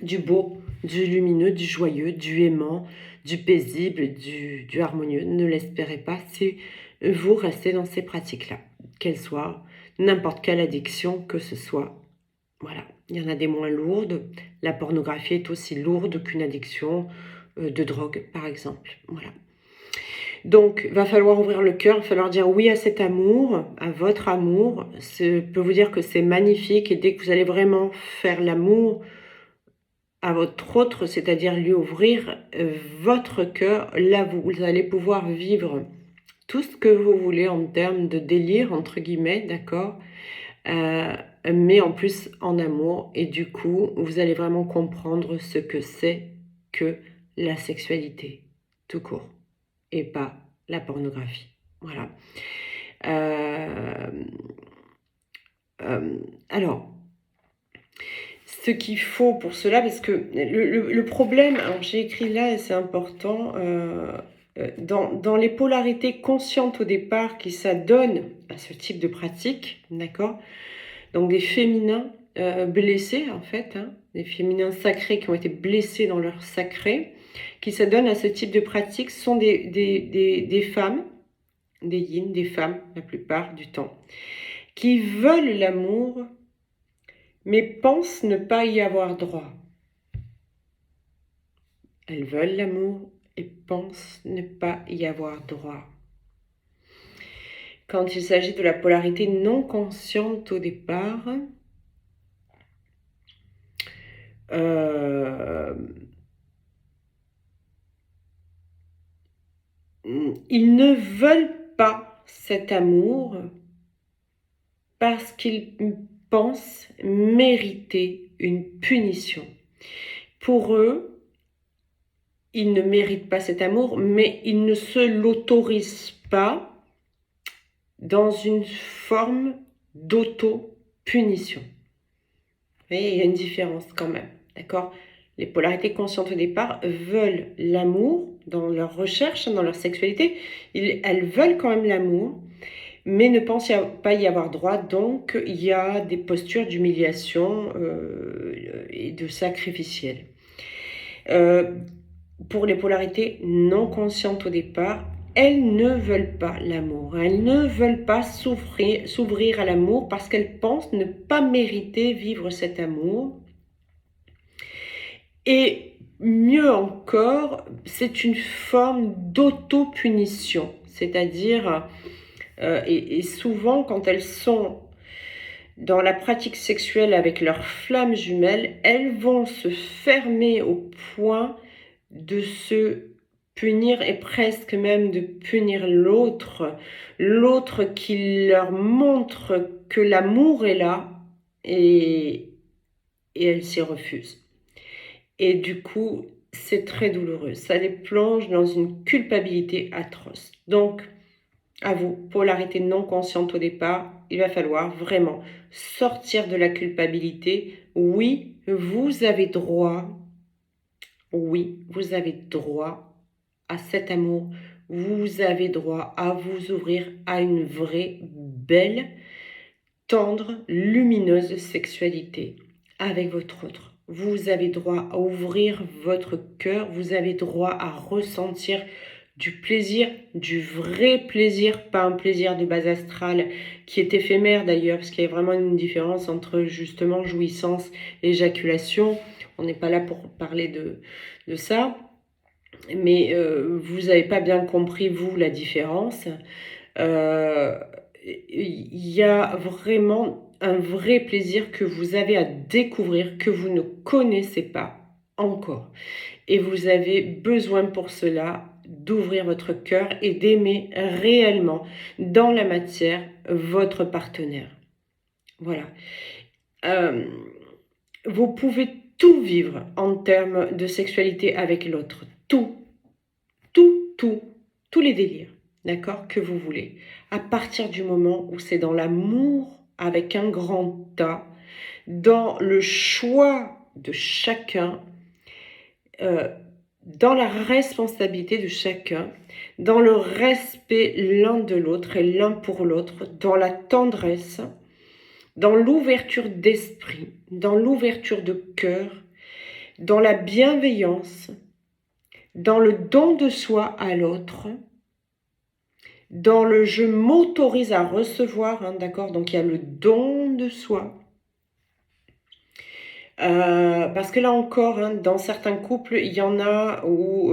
du beau, du lumineux, du joyeux, du aimant, du paisible, du harmonieux. Ne l'espérez pas si vous restez dans ces pratiques-là, qu'elles soient n'importe quelle addiction que ce soit. Voilà, il y en a des moins lourdes. La pornographie est aussi lourde qu'une addiction de drogue, par exemple. Voilà. Donc, il va falloir ouvrir le cœur, il va falloir dire oui à cet amour, à votre amour. Je peux vous dire que c'est magnifique et dès que vous allez vraiment faire l'amour à votre autre, c'est-à-dire lui ouvrir votre cœur, là vous allez pouvoir vivre tout ce que vous voulez en termes de délire, entre guillemets, d'accord, mais en plus en amour. Et du coup, vous allez vraiment comprendre ce que c'est que la sexualité, tout court, et pas la pornographie. Voilà. Alors, ce qu'il faut pour cela, parce que le problème, alors j'ai écrit là et c'est important, dans les polarités conscientes au départ qui s'adonnent à ce type de pratique, d'accord, donc des féminins blessés en fait, hein, des féminins sacrés qui ont été blessés dans leur sacré, qui s'adonnent à ce type de pratique, sont des femmes, des yin, des femmes la plupart du temps, qui veulent l'amour mais pensent ne pas y avoir droit. Elles veulent l'amour et pensent ne pas y avoir droit. Quand il s'agit de la polarité non consciente au départ, ils ne veulent pas cet amour parce qu'ils pensent mériter une punition. Pour eux, ils ne méritent pas cet amour, mais ils ne se l'autorisent pas dans une forme d'auto-punition. Vous voyez, il y a une différence quand même, d'accord? Les polarités conscientes au départ veulent l'amour dans leur recherche, dans leur sexualité. Elles veulent quand même l'amour, mais ne pensent pas y avoir droit. Donc, il y a des postures d'humiliation et de sacrificiel. Pour les polarités non conscientes au départ, elles ne veulent pas l'amour. Elles ne veulent pas s'ouvrir à l'amour parce qu'elles pensent ne pas mériter vivre cet amour. Et mieux encore, c'est une forme d'auto-punition. C'est-à-dire, et souvent quand elles sont dans la pratique sexuelle avec leurs flammes jumelles, elles vont se fermer au point de se punir et presque même de punir l'autre qui leur montre que l'amour est là et elles s'y refusent. Et du coup, c'est très douloureux. Ça les plonge dans une culpabilité atroce. Donc, à vous, polarité non consciente au départ, il va falloir vraiment sortir de la culpabilité. Oui, vous avez droit, oui, vous avez droit à cet amour. Vous avez droit à vous ouvrir à une vraie, belle, tendre, lumineuse sexualité avec votre autre. Vous avez droit à ouvrir votre cœur, vous avez droit à ressentir du plaisir, du vrai plaisir, pas un plaisir de base astrale qui est éphémère d'ailleurs, parce qu'il y a vraiment une différence entre justement jouissance et éjaculation. On n'est pas là pour parler de ça, mais vous n'avez pas bien compris, vous, la différence. Il y a vraiment un vrai plaisir que vous avez à découvrir, que vous ne connaissez pas encore. Et vous avez besoin pour cela d'ouvrir votre cœur et d'aimer réellement dans la matière votre partenaire. Voilà. Vous pouvez tout vivre en termes de sexualité avec l'autre. Tout, tous les délires, d'accord, que vous voulez. À partir du moment où c'est dans l'amour avec un grand A, dans le choix de chacun, dans la responsabilité de chacun, dans le respect l'un de l'autre et l'un pour l'autre, dans la tendresse, dans l'ouverture d'esprit, dans l'ouverture de cœur, dans la bienveillance, dans le don de soi à l'autre, dans le je m'autorise à recevoir, hein, d'accord, donc il y a le don de soi. Parce que là encore, hein, dans certains couples, il y en a où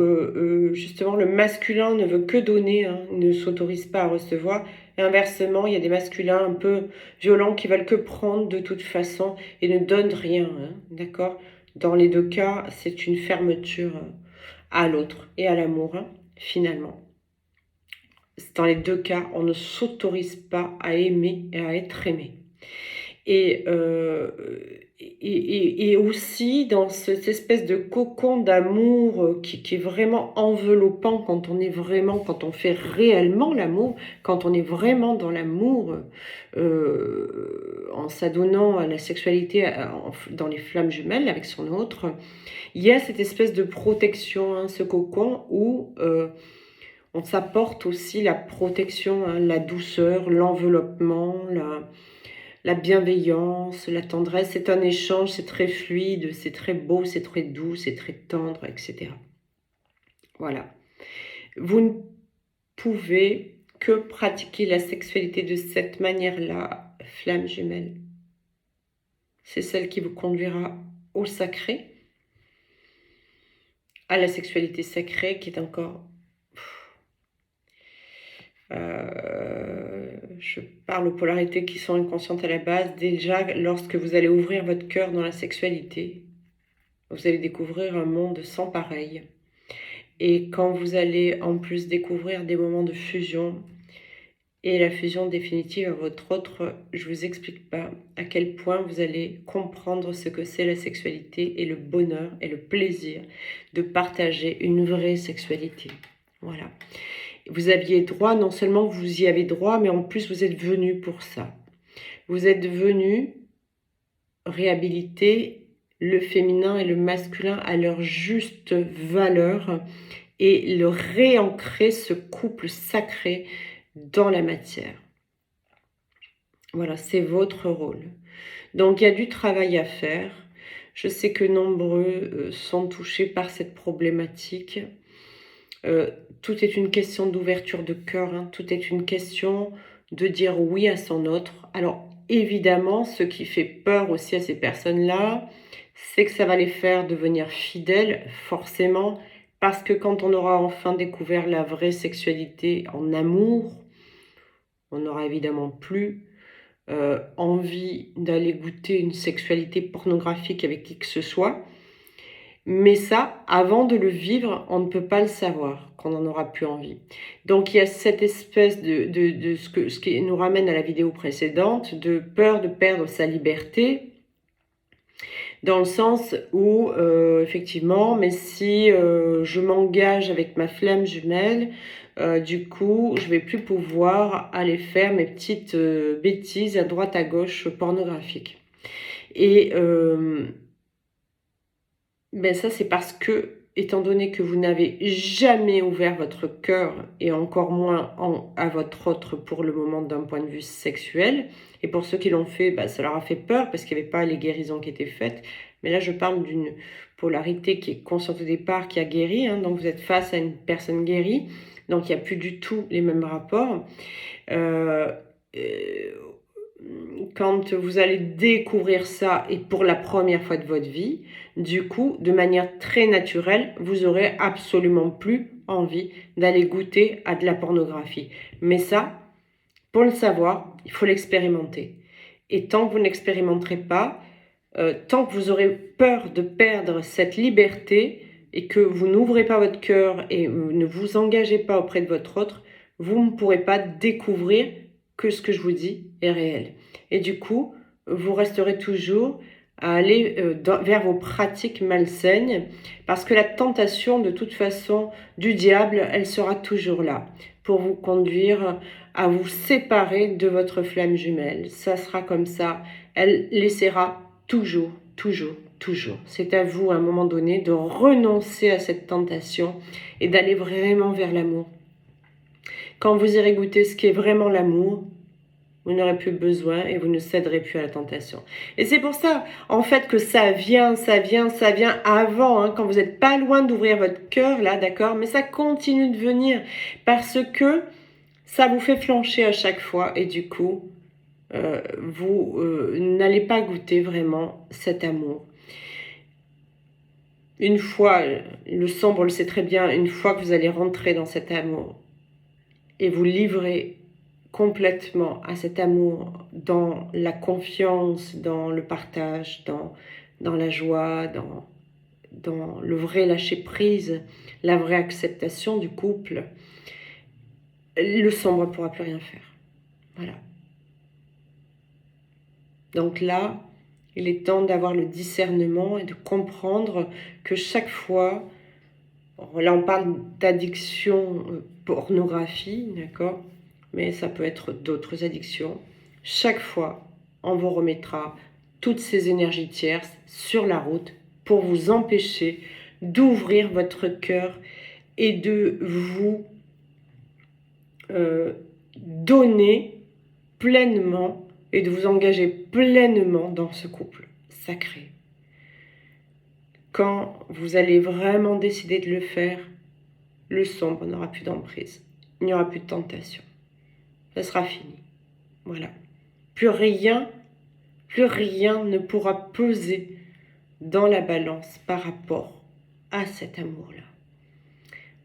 justement le masculin ne veut que donner, hein, ne s'autorise pas à recevoir. Et inversement, il y a des masculins un peu violents qui veulent que prendre de toute façon et ne donnent rien, hein, d'accord. Dans les deux cas, c'est une fermeture à l'autre et à l'amour, hein, finalement. Dans les deux cas, on ne s'autorise pas à aimer et à être aimé. Et aussi dans cette espèce de cocon d'amour qui est vraiment enveloppant quand on est vraiment, quand on fait réellement l'amour, quand on est vraiment dans l'amour, en s'adonnant à la sexualité dans les flammes jumelles avec son autre, il y a cette espèce de protection, hein, ce cocon où on s'apporte aussi la protection, hein, la douceur, l'enveloppement, la bienveillance, la tendresse. C'est un échange, c'est très fluide, c'est très beau, c'est très doux, c'est très tendre, etc. Voilà. Vous ne pouvez que pratiquer la sexualité de cette manière-là, flamme jumelle. C'est celle qui vous conduira au sacré, à la sexualité sacrée qui est encore... je parle aux polarités qui sont inconscientes à la base. Déjà, lorsque vous allez ouvrir votre cœur dans la sexualité, vous allez découvrir un monde sans pareil. Et quand vous allez en plus découvrir des moments de fusion et la fusion définitive à votre autre, je ne vous explique pas à quel point vous allez comprendre ce que c'est la sexualité et le bonheur et le plaisir de partager une vraie sexualité. Voilà. Vous aviez droit, non seulement vous y avez droit, mais en plus vous êtes venu pour ça. Vous êtes venu réhabiliter le féminin et le masculin à leur juste valeur et le réancrer, ce couple sacré, dans la matière. Voilà, c'est votre rôle. Donc il y a du travail à faire. Je sais que nombreux sont touchés par cette problématique. Tout est une question d'ouverture de cœur, hein. Tout est une question de dire oui à son autre. Alors évidemment, ce qui fait peur aussi à ces personnes-là, c'est que ça va les faire devenir fidèles, forcément, parce que quand on aura enfin découvert la vraie sexualité en amour, on n'aura évidemment plus envie d'aller goûter une sexualité pornographique avec qui que ce soit. Mais ça, avant de le vivre, on ne peut pas le savoir, qu'on n'en aura plus envie. Donc il y a cette espèce de ce qui nous ramène à la vidéo précédente, de peur de perdre sa liberté, dans le sens où, effectivement, mais si je m'engage avec ma flamme jumelle, Du coup, je vais plus pouvoir aller faire mes petites bêtises à droite à gauche pornographiques. Et ben ça, c'est parce que, étant donné que vous n'avez jamais ouvert votre cœur, et encore moins à votre autre pour le moment d'un point de vue sexuel, et pour ceux qui l'ont fait, ben, ça leur a fait peur parce qu'il n'y avait pas les guérisons qui étaient faites. Mais là, je parle d'une polarité qui est consciente au départ, qui a guéri. Hein, donc, vous êtes face à une personne guérie. Donc, il n'y a plus du tout les mêmes rapports. Euh, quand vous allez découvrir ça, et pour la première fois de votre vie, du coup, de manière très naturelle, vous aurez absolument plus envie d'aller goûter à de la pornographie. Mais ça, pour le savoir, il faut l'expérimenter. Et tant que vous n'expérimenterez pas, tant que vous aurez peur de perdre cette liberté et que vous n'ouvrez pas votre cœur et ne vous engagez pas auprès de votre autre, vous ne pourrez pas découvrir que ce que je vous dis est réel. Et du coup, vous resterez toujours à aller vers vos pratiques malsaines parce que la tentation, de toute façon, du diable, elle sera toujours là pour vous conduire à vous séparer de votre flamme jumelle. Ça sera comme ça. Elle laissera toujours, toujours, toujours. C'est à vous, à un moment donné, de renoncer à cette tentation et d'aller vraiment vers l'amour. Quand vous irez goûter ce qui est vraiment l'amour, vous n'aurez plus besoin et vous ne céderez plus à la tentation. Et c'est pour ça, en fait, que ça vient avant, hein, quand vous n'êtes pas loin d'ouvrir votre cœur, là, d'accord, mais ça continue de venir parce que ça vous fait flancher à chaque fois et du coup, vous n'allez pas goûter vraiment cet amour. Une fois, le sombre le sait très bien, une fois que vous allez rentrer dans cet amour et vous livrer complètement à cet amour, dans la confiance, dans le partage, dans la joie, dans le vrai lâcher-prise, la vraie acceptation du couple, le sombre ne pourra plus rien faire. Voilà. Donc là, il est temps d'avoir le discernement et de comprendre que chaque fois, là on parle d'addiction pornographie, d'accord, mais ça peut être d'autres addictions. Chaque fois, on vous remettra toutes ces énergies tierces sur la route pour vous empêcher d'ouvrir votre cœur et de vous donner pleinement et de vous engager pleinement dans ce couple sacré. Quand vous allez vraiment décider de le faire, le sombre n'aura plus d'emprise. Il n'y aura plus de tentation. Ça sera fini. Voilà. Plus rien ne pourra peser dans la balance par rapport à cet amour-là.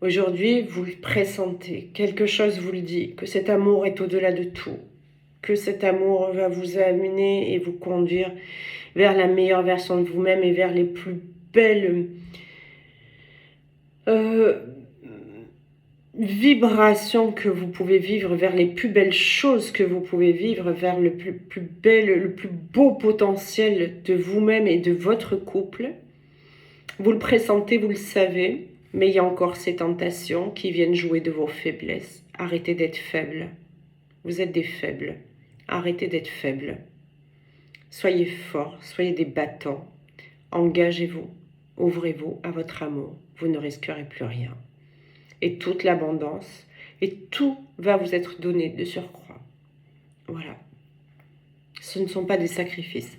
Aujourd'hui, vous le pressentez. Quelque chose vous le dit, que cet amour est au-delà de tout. Que cet amour va vous amener et vous conduire vers la meilleure version de vous-même et vers les plus belles vibrations que vous pouvez vivre, vers les plus belles choses que vous pouvez vivre, vers le plus beau potentiel de vous-même et de votre couple. Vous le pressentez, vous le savez, mais il y a encore ces tentations qui viennent jouer de vos faiblesses. Arrêtez d'être faible. Vous êtes des faibles. Arrêtez d'être faible. Soyez forts, soyez des battants. Engagez-vous, ouvrez-vous à votre amour. Vous ne risquerez plus rien. Et toute l'abondance, et tout va vous être donné de surcroît. Voilà. Ce ne sont pas des sacrifices.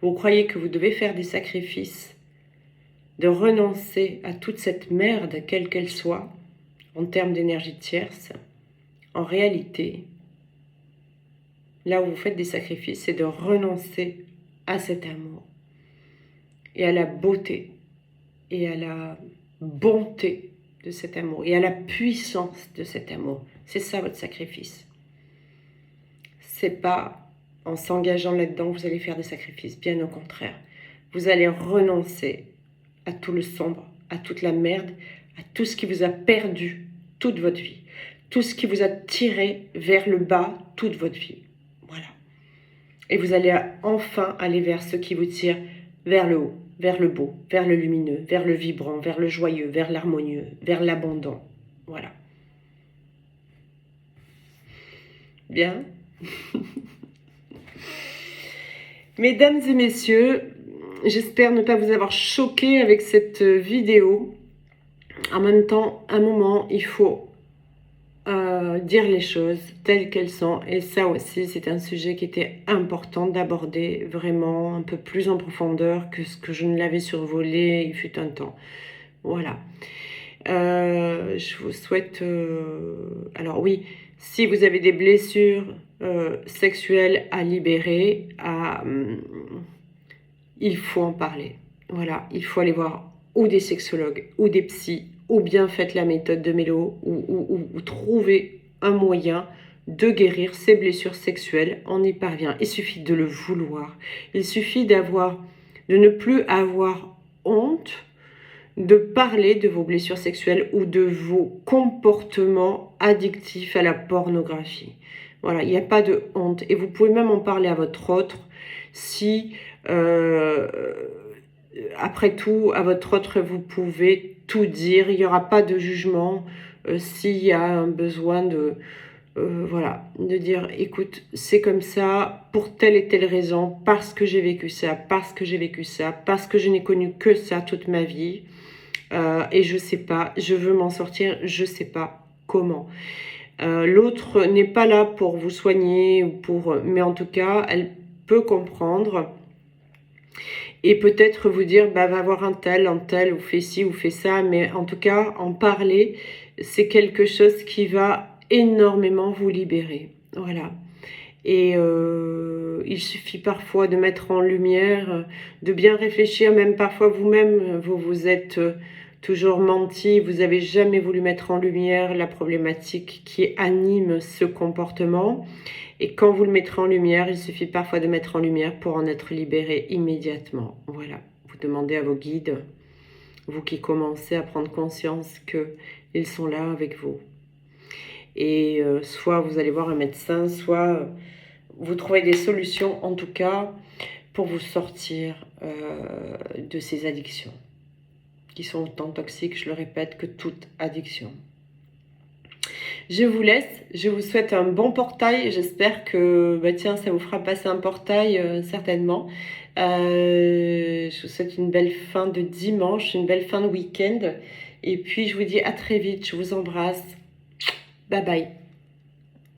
Vous croyez que vous devez faire des sacrifices, de renoncer à toute cette merde, quelle qu'elle soit, en termes d'énergie tierce. En réalité, là où vous faites des sacrifices, c'est de renoncer à cet amour et à la beauté et à la bonté de cet amour et à la puissance de cet amour. C'est ça votre sacrifice. C'est pas en s'engageant là-dedans que vous allez faire des sacrifices, bien au contraire. Vous allez renoncer à tout le sombre, à toute la merde, à tout ce qui vous a perdu toute votre vie, tout ce qui vous a tiré vers le bas toute votre vie. Voilà. Et vous allez enfin aller vers ce qui vous tire vers le haut, vers le beau, vers le lumineux, vers le vibrant, vers le joyeux, vers l'harmonieux, vers l'abondant. Voilà. Bien. Mesdames et messieurs, j'espère ne pas vous avoir choqué avec cette vidéo. En même temps, à un moment, il faut dire les choses telles qu'elles sont. Et ça aussi, c'est un sujet qui était important d'aborder vraiment un peu plus en profondeur que ce que je ne l'avais survolé il fut un temps. Voilà. Je vous souhaite... alors oui, si vous avez des blessures sexuelles à libérer, il faut en parler. Voilà, il faut aller voir ou des sexologues ou des psys, ou bien faites la méthode de Mélo, ou trouver un moyen de guérir ces blessures sexuelles. On y parvient. Il suffit de le vouloir. Il suffit de ne plus avoir honte de parler de vos blessures sexuelles ou de vos comportements addictifs à la pornographie. Voilà, il n'y a pas de honte. Et vous pouvez même en parler à votre autre si, après tout, à votre autre, vous pouvez tout dire. Il n'y aura pas de jugement s'il y a un besoin de... voilà, de dire, écoute, c'est comme ça, pour telle et telle raison, parce que j'ai vécu ça, parce que j'ai vécu ça, parce que je n'ai connu que ça toute ma vie. Et je sais pas, je veux m'en sortir, je sais pas comment. L'autre n'est pas là pour vous soigner, mais en tout cas, elle peut comprendre et peut-être vous dire, bah, va voir un tel, ou fait ci, ou fait ça, mais en tout cas, en parler, c'est quelque chose qui va énormément vous libérer. Voilà. Et il suffit parfois de mettre en lumière, de bien réfléchir, même parfois vous-même, vous vous êtes toujours menti, vous n'avez jamais voulu mettre en lumière la problématique qui anime ce comportement. Et quand vous le mettrez en lumière, il suffit parfois de mettre en lumière pour en être libéré immédiatement. Voilà, vous demandez à vos guides, vous qui commencez à prendre conscience qu'ils sont là avec vous. Et soit vous allez voir un médecin, soit vous trouvez des solutions, en tout cas, pour vous sortir de ces addictions, qui sont autant toxiques, je le répète, que toute addiction. Je vous laisse, je vous souhaite un bon portail, j'espère que tiens, ça vous fera passer un portail certainement. Je vous souhaite une belle fin de dimanche, une belle fin de week-end, et puis je vous dis à très vite, je vous embrasse, bye bye.